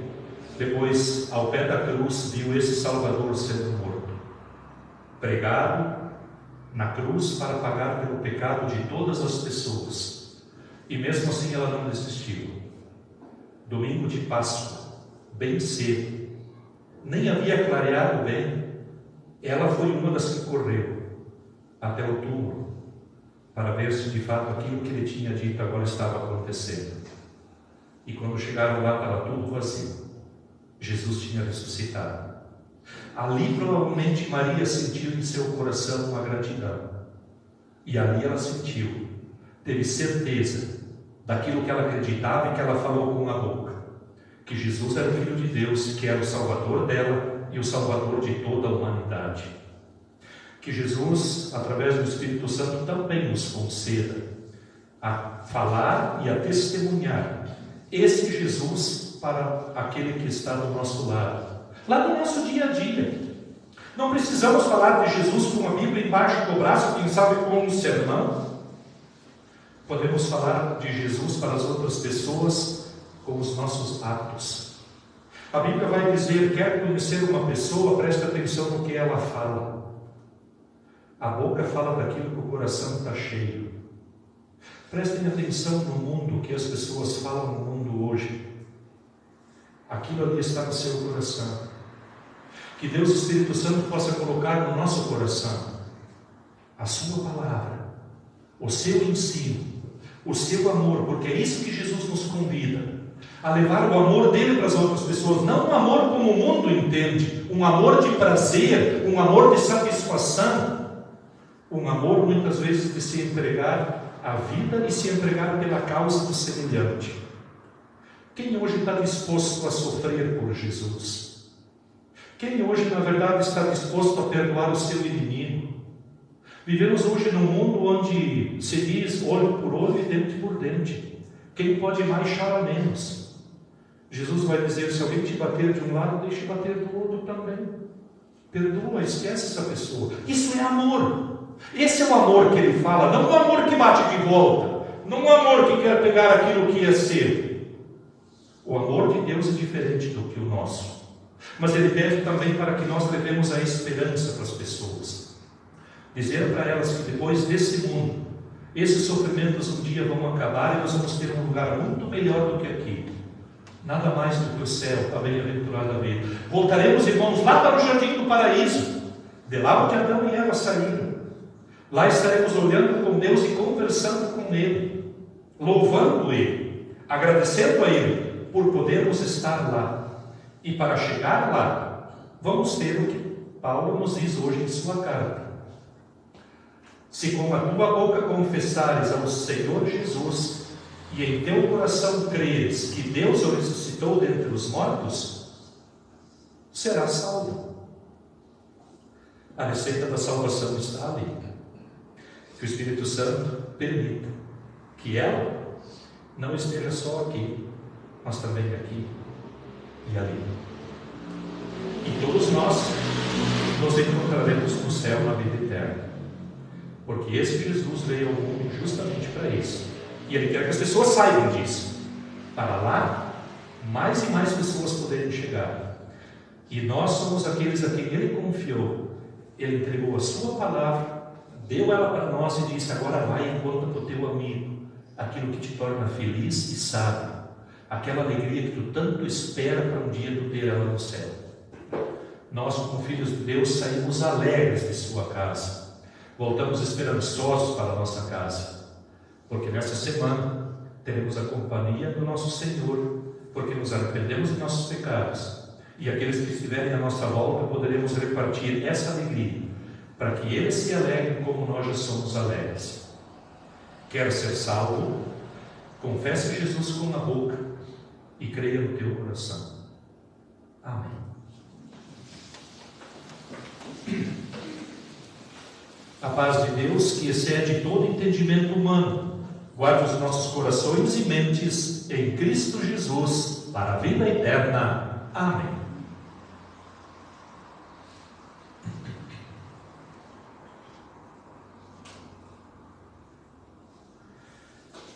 depois, ao pé da cruz, viu esse Salvador sendo morto, pregado na cruz para pagar pelo pecado de todas as pessoas. E mesmo assim ela não desistiu. Domingo de Páscoa, bem cedo, nem havia clareado bem, ela foi uma das que correu até o túmulo para ver se de fato aquilo que ele tinha dito agora estava acontecendo. E quando chegaram lá, estava tudo vazio. Jesus tinha ressuscitado. Ali provavelmente Maria sentiu em seu coração uma gratidão. E ali ela sentiu, teve certeza daquilo que ela acreditava e que ela falou com a boca, que Jesus era o Filho de Deus, que era o Salvador dela e o Salvador de toda a humanidade. Que Jesus, através do Espírito Santo, também nos conceda a falar e a testemunhar esse Jesus para aquele que está do nosso lado, lá no nosso dia a dia. Não precisamos falar de Jesus com a Bíblia embaixo do braço, quem sabe com um sermão. Podemos falar de Jesus para as outras pessoas com os nossos atos. A Bíblia vai dizer: quer conhecer uma pessoa, preste atenção no que ela fala. A boca fala daquilo que o coração está cheio. Prestem atenção no mundo, que as pessoas falam no mundo hoje. Aquilo ali está no seu coração. Que Deus, Espírito Santo, possa colocar no nosso coração a sua palavra, o seu ensino, o seu amor, porque é isso que Jesus nos convida, a levar o amor dele para as outras pessoas, não um amor como o mundo entende, um amor de prazer, um amor de satisfação, um amor muitas vezes de se entregar a vida e se entregar pela causa do semelhante. Quem hoje está disposto a sofrer por Jesus? Quem hoje, na verdade, está disposto a perdoar o seu inimigo? Vivemos hoje num mundo onde se diz olho por olho e dente por dente. Quem pode mais chora menos. Jesus vai dizer: se alguém te bater de um lado, deixe bater do outro também. Perdoa, esquece essa pessoa. Isso é amor. Esse é o amor que ele fala, não o amor que bate de volta, não o amor que quer pegar aquilo que é seu. O amor de Deus é diferente do que o nosso. Mas Ele pede também para que nós levemos a esperança para as pessoas. Dizer para elas que depois desse mundo, esses sofrimentos um dia vão acabar e nós vamos ter um lugar muito melhor do que aqui. Nada mais do que o céu, a bem-aventurada vida. Voltaremos, irmãos, lá para o jardim do paraíso, de lá onde Adão e Eva saíram. Lá estaremos olhando com Deus e conversando com Ele, louvando Ele, agradecendo a Ele por podermos estar lá. E para chegar lá, vamos ter o que Paulo nos diz hoje em sua carta. Se com a tua boca confessares ao Senhor Jesus e em teu coração creres que Deus o ressuscitou dentre os mortos, serás salvo. A receita da salvação está ali. Que o Espírito Santo permita que ela não esteja só aqui, mas também aqui e ali. E todos nós nos encontraremos no céu na vida eterna. Porque esse Jesus veio ao mundo justamente para isso. E Ele quer que as pessoas saibam disso. Para lá, mais e mais pessoas poderem chegar. E nós somos aqueles a quem Ele confiou. Ele entregou a sua palavra, deu ela para nós e disse: agora vai e conta para o teu amigo aquilo que te torna feliz e sábio. Aquela alegria que tu tanto espera para um dia tu ter ela no céu. Nós, como filhos de Deus, saímos alegres de sua casa. Voltamos esperançosos para a nossa casa. Porque nessa semana teremos a companhia do nosso Senhor, porque nos arrependemos de nossos pecados. E aqueles que estiverem à nossa volta poderemos repartir essa alegria, para que eles se alegrem como nós já somos alegres. Quer ser salvo? Confesse Jesus com a boca e creia no teu coração. Amém. A paz de Deus, que excede todo entendimento humano, guarde os nossos corações e mentes em Cristo Jesus para a vida eterna. Amém.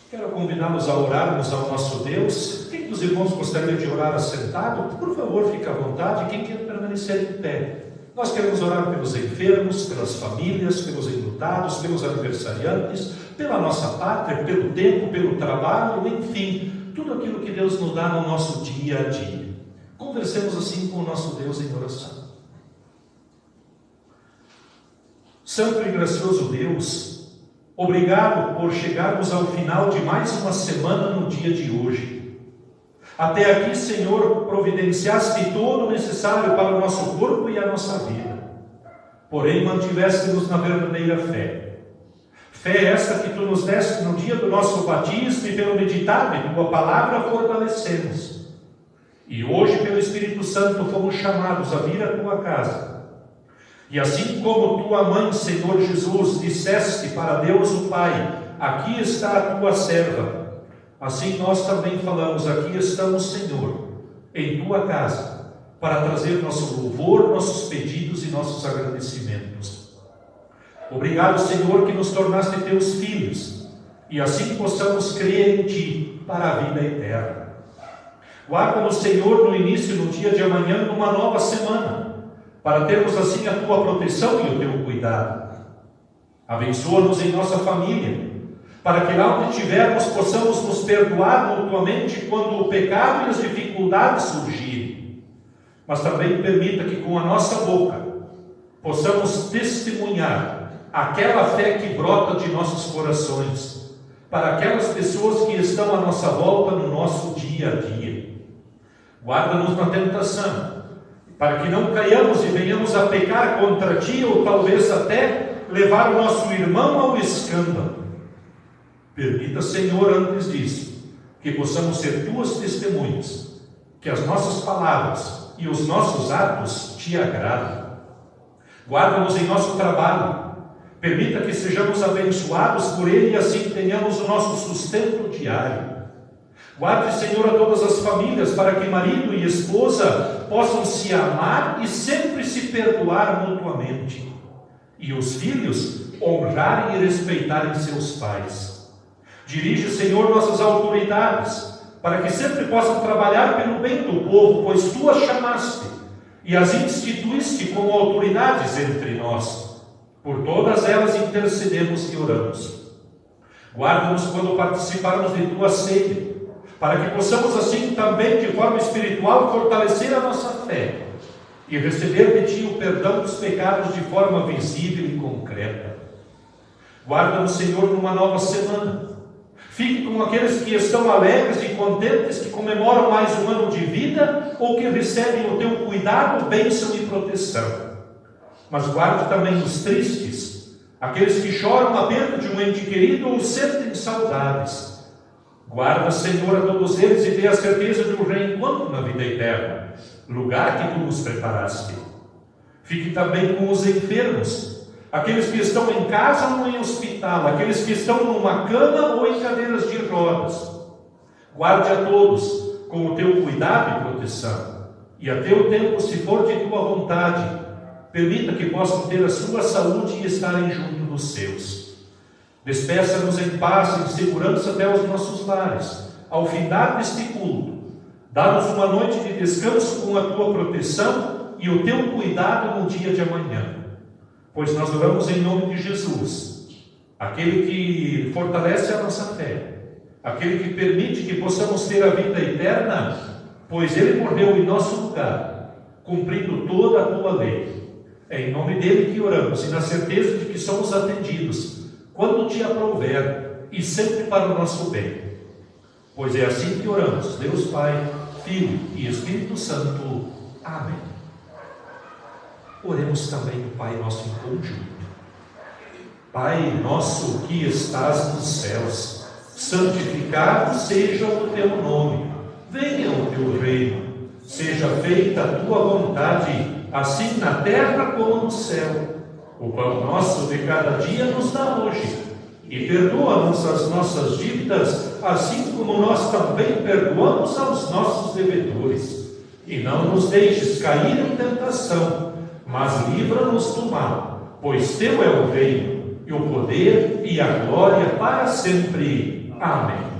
Quero convidá-los a orarmos ao nosso Deus. Quem dos irmãos gostaria de orar assentado? Por favor, fique à vontade. Quem quer permanecer em pé? Nós queremos orar pelos enfermos, pelas famílias, pelos enlutados, pelos aniversariantes, pela nossa pátria, pelo tempo, pelo trabalho, enfim, tudo aquilo que Deus nos dá no nosso dia a dia. Conversemos assim com o nosso Deus em oração. Santo e gracioso Deus, obrigado por chegarmos ao final de mais uma semana no dia de hoje. Até aqui, Senhor, providenciaste todo o necessário para o nosso corpo e a nossa vida. Porém, mantiveste-nos na verdadeira fé. Fé esta que Tu nos deste no dia do nosso batismo e pelo meditar de Tua palavra fortalecemos. E hoje, pelo Espírito Santo, fomos chamados a vir à Tua casa. E assim como Tua mãe, Senhor Jesus, disseste para Deus o Pai: aqui está a Tua serva. Assim nós também falamos: aqui estamos, Senhor, em Tua casa, para trazer nosso louvor, nossos pedidos e nossos agradecimentos. Obrigado, Senhor, que nos tornaste Teus filhos, e assim possamos crer em Ti para a vida eterna. Guarda-nos, Senhor, no início, no dia de amanhã, numa nova semana, para termos assim a Tua proteção e o Teu cuidado. Abençoa-nos em nossa família, para que lá onde estivermos possamos nos perdoar mutuamente quando o pecado e as dificuldades surgirem. Mas também permita que com a nossa boca possamos testemunhar aquela fé que brota de nossos corações para aquelas pessoas que estão à nossa volta no nosso dia a dia. Guarda-nos na tentação, para que não caiamos e venhamos a pecar contra Ti, ou talvez até levar o nosso irmão ao escândalo. Permita, Senhor, antes disso, que possamos ser Tuas testemunhas, que as nossas palavras e os nossos atos Te agradem. Guarda-nos em nosso trabalho, permita que sejamos abençoados por Ele e assim tenhamos o nosso sustento diário. Guarde, Senhor, a todas as famílias, para que marido e esposa possam se amar e sempre se perdoar mutuamente, e os filhos honrarem e respeitarem seus pais. Dirige, Senhor, nossas autoridades, para que sempre possam trabalhar pelo bem do povo, pois tu as chamaste e as instituíste como autoridades entre nós. Por todas elas intercedemos e oramos. Guarda-nos quando participarmos de tua ceia, para que possamos assim também, de forma espiritual, fortalecer a nossa fé e receber de ti o perdão dos pecados de forma visível e concreta. Guarda-nos, Senhor, numa nova semana. Fique com aqueles que estão alegres e contentes, que comemoram mais um ano de vida ou que recebem o teu cuidado, bênção e proteção. Mas guarde também os tristes, aqueles que choram a perda de um ente querido ou sentem saudades. Guarda, Senhor, a todos eles e dê a certeza de um reencontro na vida eterna, lugar que tu nos preparaste. Fique também com os enfermos, aqueles que estão em casa ou em hospital, aqueles que estão numa cama ou em cadeiras de rodas. Guarde a todos com o teu cuidado e proteção, e a teu tempo, se for de tua vontade, permita que possam ter a sua saúde e estarem junto dos seus. Despeça-nos em paz e em segurança até os nossos lares, ao findar deste culto. Dá-nos uma noite de descanso com a tua proteção e o teu cuidado no dia de amanhã. Pois nós oramos em nome de Jesus, aquele que fortalece a nossa fé, aquele que permite que possamos ter a vida eterna, pois ele morreu em nosso lugar, cumprindo toda a tua lei. É em nome dele que oramos e na certeza de que somos atendidos, quando te aprouver e sempre para o nosso bem. Pois é assim que oramos, Deus Pai, Filho e Espírito Santo. Amém. Oremos também o Pai Nosso em conjunto. Pai nosso que estás nos céus, santificado seja o teu nome. Venha o teu reino. Seja feita a tua vontade, assim na terra como no céu. O pão nosso de cada dia nos dá hoje. E perdoa-nos as nossas dívidas, assim como nós também perdoamos aos nossos devedores. E não nos deixes cair em tentação, mas livra-nos do mal, pois teu é o reino, e o poder e a glória para sempre. Amém.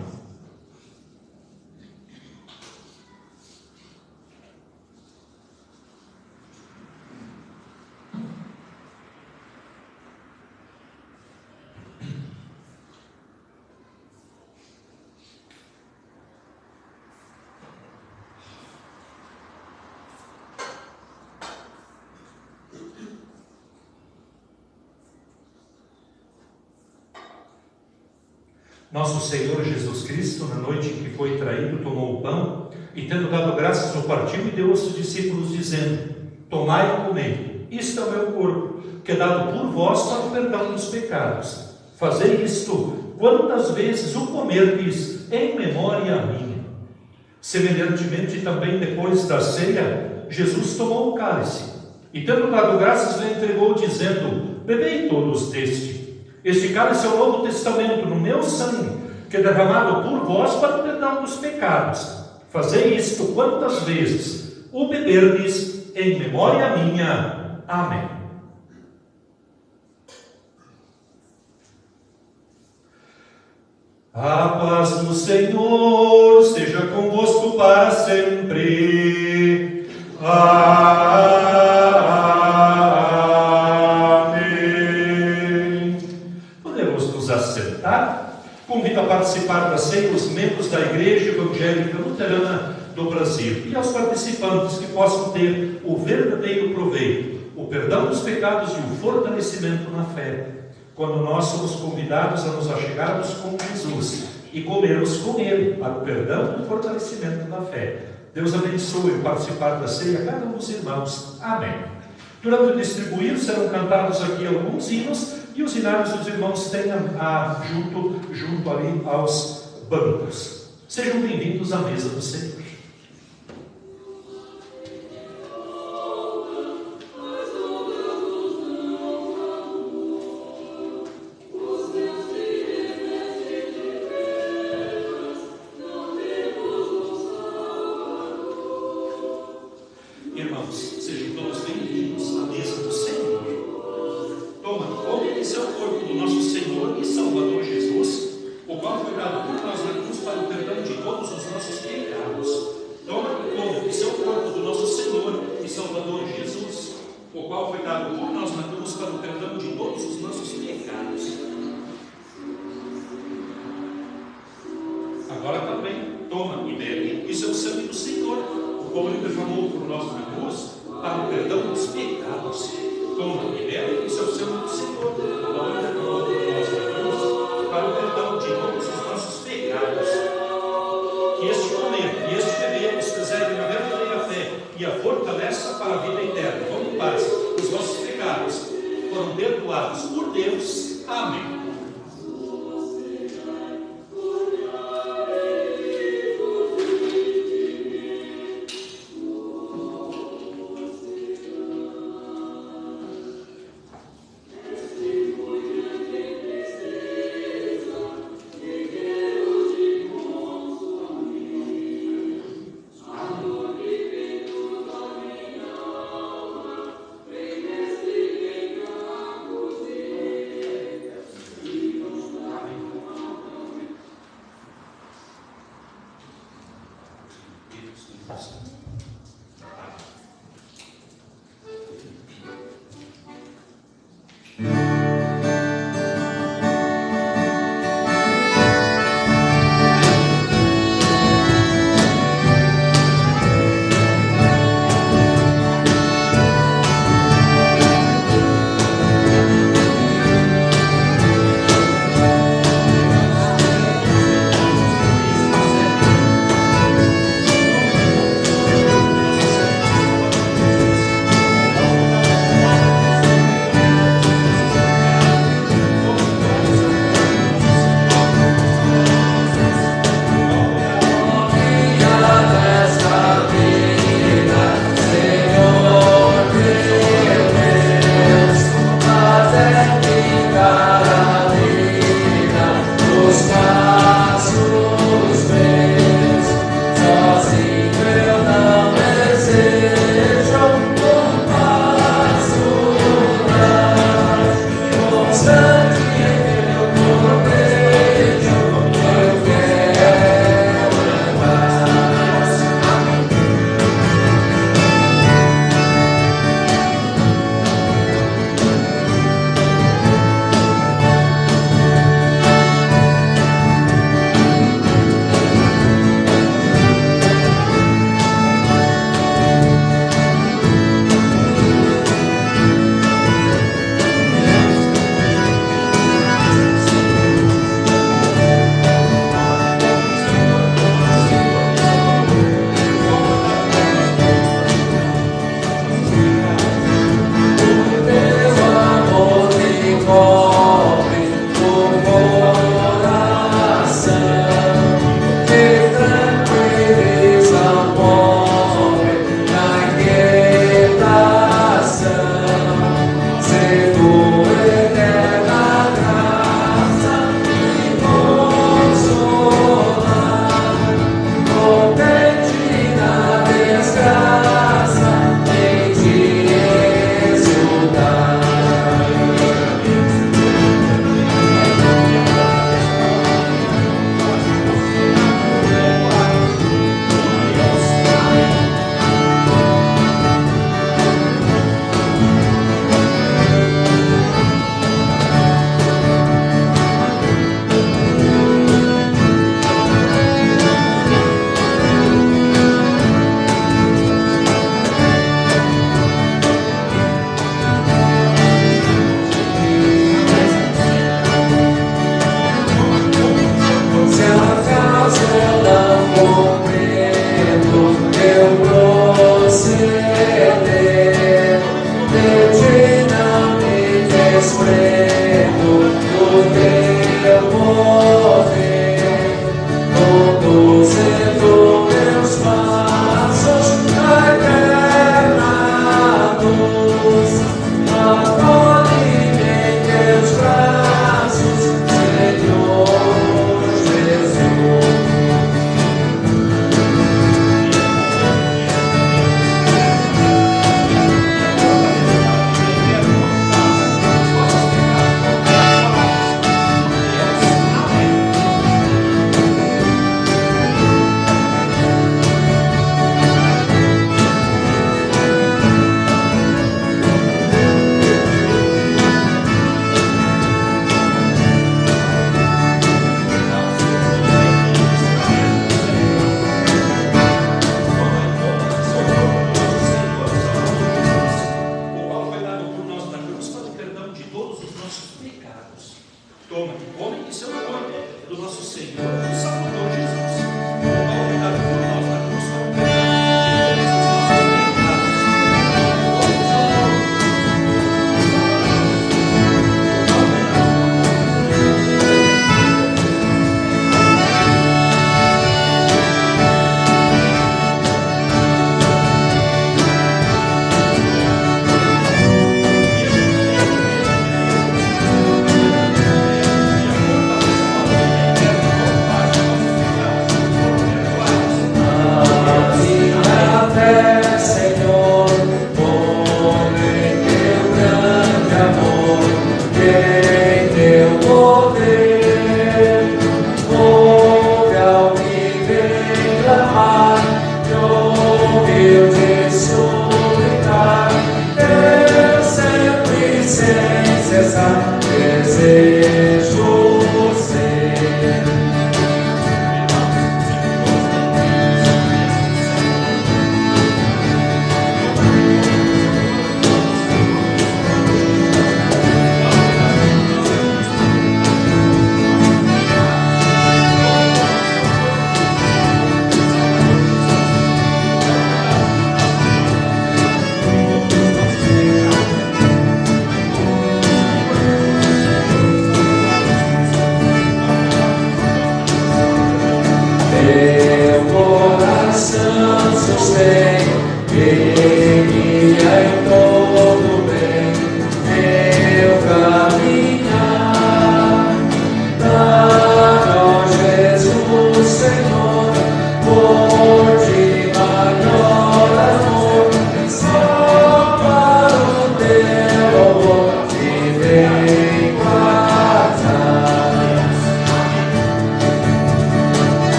Nosso Senhor Jesus Cristo, na noite em que foi traído, tomou o pão e, tendo dado graças, o partiu e deu aos seus discípulos, dizendo: tomai e comei, isto é o meu corpo, que é dado por vós para o perdão dos pecados. Fazei isto quantas vezes o comerdes, em memória minha. Semelhantemente, também depois da ceia, Jesus tomou o cálice e, tendo dado graças, lhe entregou, dizendo: bebei todos deste. Este cálice é o Novo Testamento no meu sangue, que é derramado por vós para o perdão dos pecados. Fazei isto quantas vezes o beberdes, em memória minha. Amém. A paz do Senhor seja convosco para sempre. Convido a participar da ceia os membros da Igreja Evangélica Luterana do Brasil e aos participantes que possam ter o verdadeiro proveito, o perdão dos pecados e o fortalecimento na fé, quando nós somos convidados a nos achegarmos com Jesus e comermos com Ele para o perdão e o fortalecimento na fé. Deus abençoe o participar da ceia a cada um dos irmãos. Amém. Durante o distribuir serão cantados aqui alguns hinos e os hinários dos irmãos tenham junto ali aos bancos. Sejam bem-vindos à mesa do Senhor. Irmãos, sejam todos bem-vindos à mesa do Senhor. Toma, come esse é o corpo do nosso Senhor e Salvador Jesus, o qual foi dado por nós na cruz para o perdão de todos os nossos pecados. Toma e come, isso é o corpo do nosso Senhor e Salvador Jesus, o qual foi dado por nós na cruz para o perdão de todos os nossos pecados. Agora também, toma e bebe, isso é o sangue do Senhor, o qual Ele derramou por nós na cruz para o perdão dos pecados. Toma e bebe, isso é o sangue do Senhor, o qual Ele derramou por nós na cruz para o perdão de todos os nossos pecados. Que este comer e este beber nos preserve na verdadeira fé e a fortaleça para a vida eterna. Vamos em paz. Os nossos pecados foram perdoados por Deus. Amém. nossos pecados. Toma, que come, que isso é o corpo do nosso Senhor, do Salvador Jesus. Obrigado por nós na cruz como pecado de todos os nossos pecados.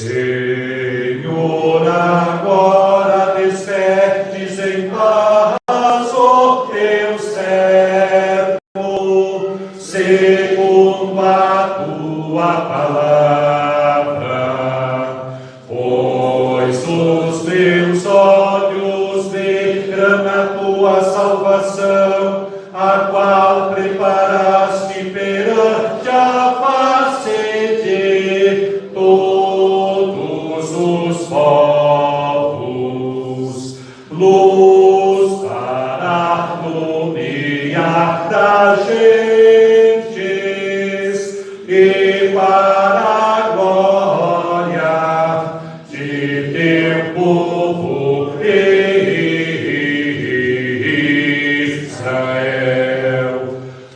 Senhor, agora despertes em paz o teu servo, segundo a tua palavra, pois os teus olhos verão a tua salvação, a qual preparaste perante a face de todos os povos, luz para iluminar das gentes e para a glória de teu povo Israel.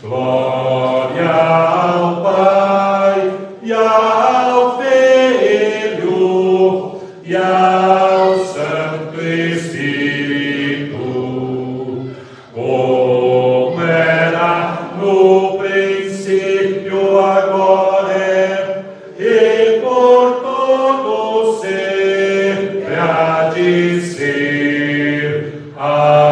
Glória ao Pai e ao Filho e ao Santo Espírito, como era no princípio, agora e por todo sempre há de ser. Amém.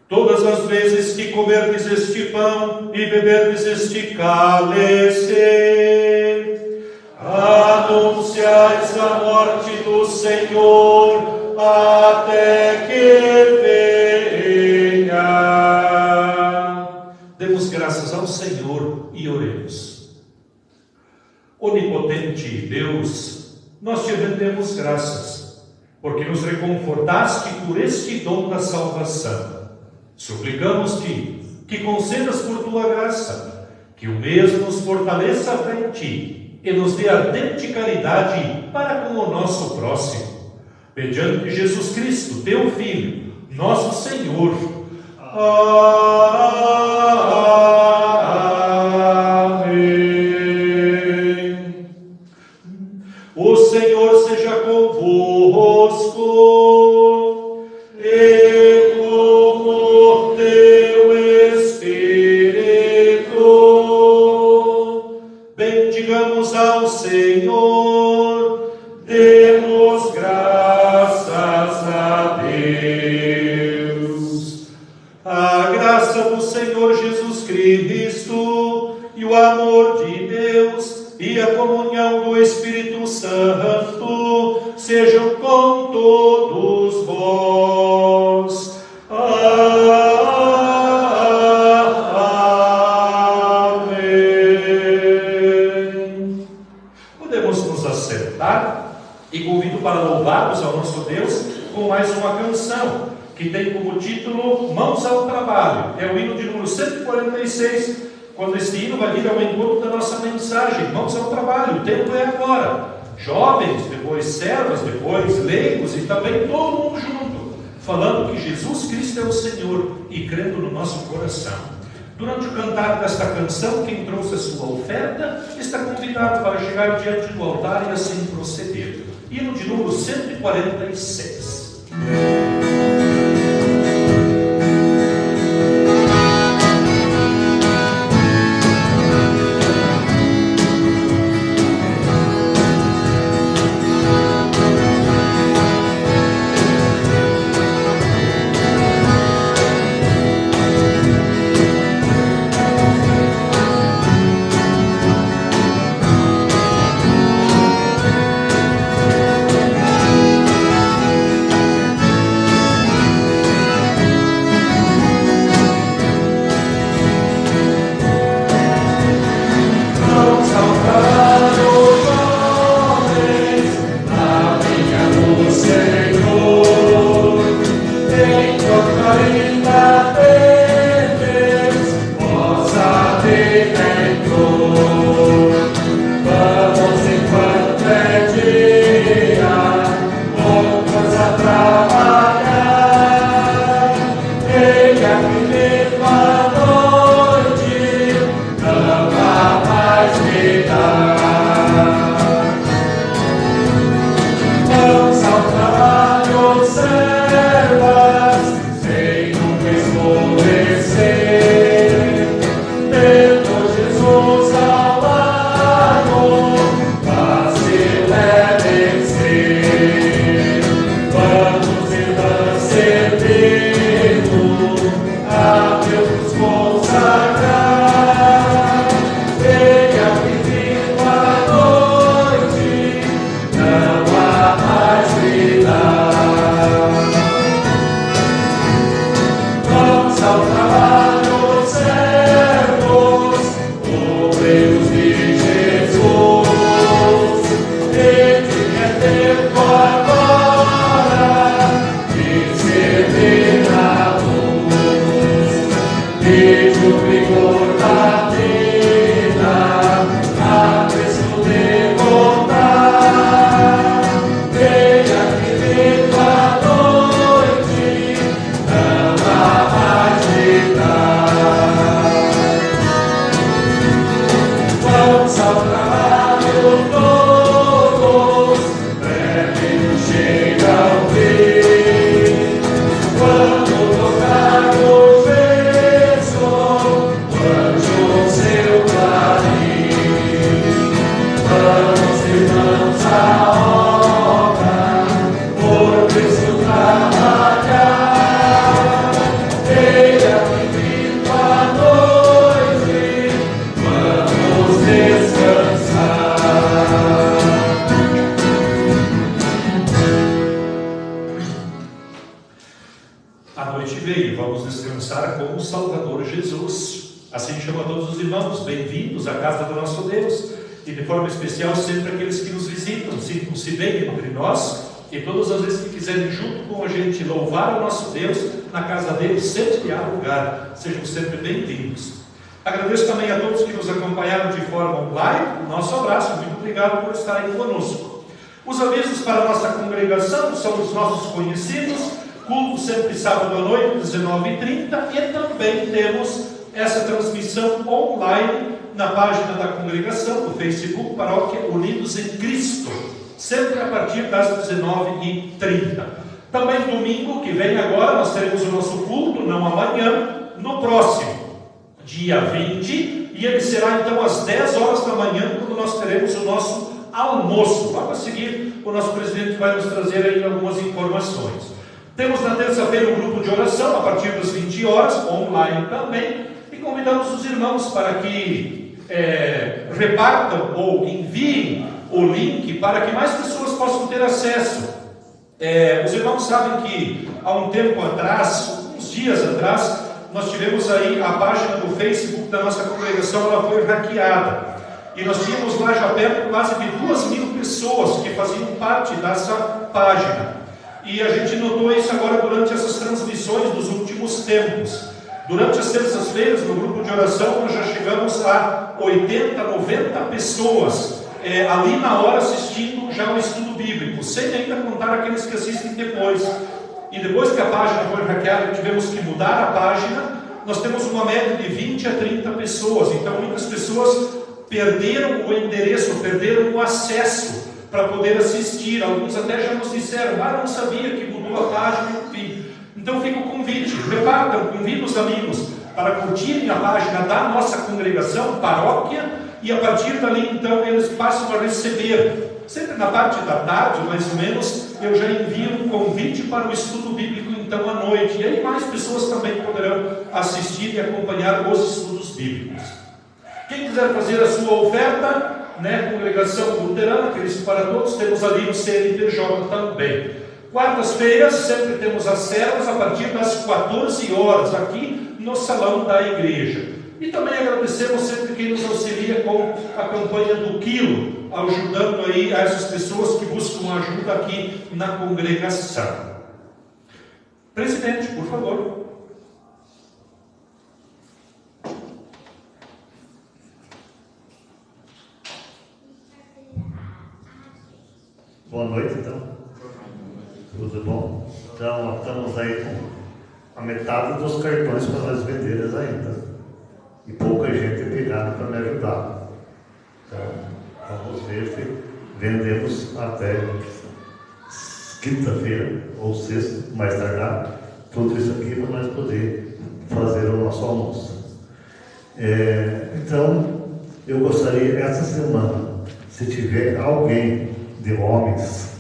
Todas as vezes que comerdes este pão e beberdes este cálice, anunciais a morte do Senhor. até que venha. Demos graças ao Senhor e oremos. Onipotente Deus, nós te rendemos graças, porque nos reconfortaste por este dom da salvação. Suplicamos-te que concedas por tua graça, que o mesmo nos fortaleça a fé em ti e nos dê ardente caridade para com o nosso próximo. Mediante Jesus Cristo, teu Filho, nosso Senhor. Amém. O Senhor seja convosco, e com o teu Espírito. Bendigamos ao Senhor, demos graças a Deus. A graça do Senhor Jesus Cristo e o amor de Deus e a comunhão do Espírito Santo sejam com todos vós. Amém. Podemos nos assentar e convido para louvarmos ao nosso Deus com mais uma canção que tem como título Mãos ao Trabalho. É o hino de número 146, quando este hino vai vir ao encontro da nossa mensagem. Mãos ao trabalho, o tempo é agora. Jovens, depois servas, depois leigos e também todo mundo junto, falando que Jesus Cristo é o Senhor e crendo no nosso coração. Durante o cantar desta canção, quem trouxe a sua oferta está convidado para chegar diante do altar e assim proceder. Hino de número 146. Vamos ao trabalho. a noite veio, vamos descansar com o Salvador Jesus. Assim chamo a todos os irmãos, bem-vindos à casa do nosso Deus, e de forma especial sempre aqueles que nos visitam, sintam-se bem entre nós, e todas as vezes que quiserem junto com a gente louvar o nosso Deus, na casa dele sempre há lugar, sejam sempre bem-vindos. Agradeço também a todos que nos acompanharam de forma online, o nosso abraço, muito obrigado por estarem conosco. Os avisos para a nossa congregação são os nossos conhecidos, culto sempre sábado à noite, 19h30, e também temos essa transmissão online na página da congregação, do Facebook Paróquia Unidos em Cristo, sempre a partir das 19h30. Também domingo, que vem agora, nós teremos o nosso culto, não amanhã, no próximo, dia 20, e ele será então às 10 horas da manhã, quando nós teremos o nosso almoço. Logo a seguir, o nosso presidente vai nos trazer aí algumas informações. Temos na terça-feira um grupo de oração, a partir das 20 horas, online também, e convidamos os irmãos para que repartam ou enviem o link para que mais pessoas possam ter acesso. Os irmãos sabem que há um tempo atrás, uns dias atrás, nós tivemos aí a página do Facebook da nossa congregação, ela foi hackeada. E nós tínhamos lá já perto quase de 2.000 pessoas que faziam parte dessa página. E a gente notou isso agora durante essas transmissões dos últimos tempos. Durante as terças-feiras, no grupo de oração, nós já chegamos a 80, 90 pessoas ali na hora assistindo já o estudo bíblico, sem ainda contar aqueles que assistem depois. E depois que a página foi hackeada e tivemos que mudar a página, nós temos uma média de 20 a 30 pessoas. Então muitas pessoas perderam o endereço, perderam o acesso para poder assistir. Alguns até já nos disseram, não sabia que mudou a página, enfim. Então fica o convite, repartam, convidem os amigos para curtirem a página da nossa congregação, paróquia, e a partir dali então eles passam a receber. Sempre na parte da tarde, mais ou menos, eu já envio um convite para o estudo bíblico então à noite. E aí mais pessoas também poderão assistir e acompanhar os estudos bíblicos. Quem quiser fazer a sua oferta, Congregação Luterana, Cristo para Todos, temos ali no CNPJ também. Quartas-feiras sempre temos as células a partir das 14 horas, aqui no salão da igreja. E também agradecemos sempre quem nos auxilia com a campanha do quilo, ajudando aí a essas pessoas que buscam ajuda aqui na congregação. Presidente, por favor. Boa noite, então. Tudo bom? Então, estamos aí com a metade dos cartões para nós vendermos ainda. E pouca gente pegaram para me ajudar. Então, vamos ver se vendemos até quinta-feira ou sexta, mais tardar, tudo isso aqui para nós poder fazer o nosso almoço. Então, eu gostaria, essa semana, se tiver alguém de homens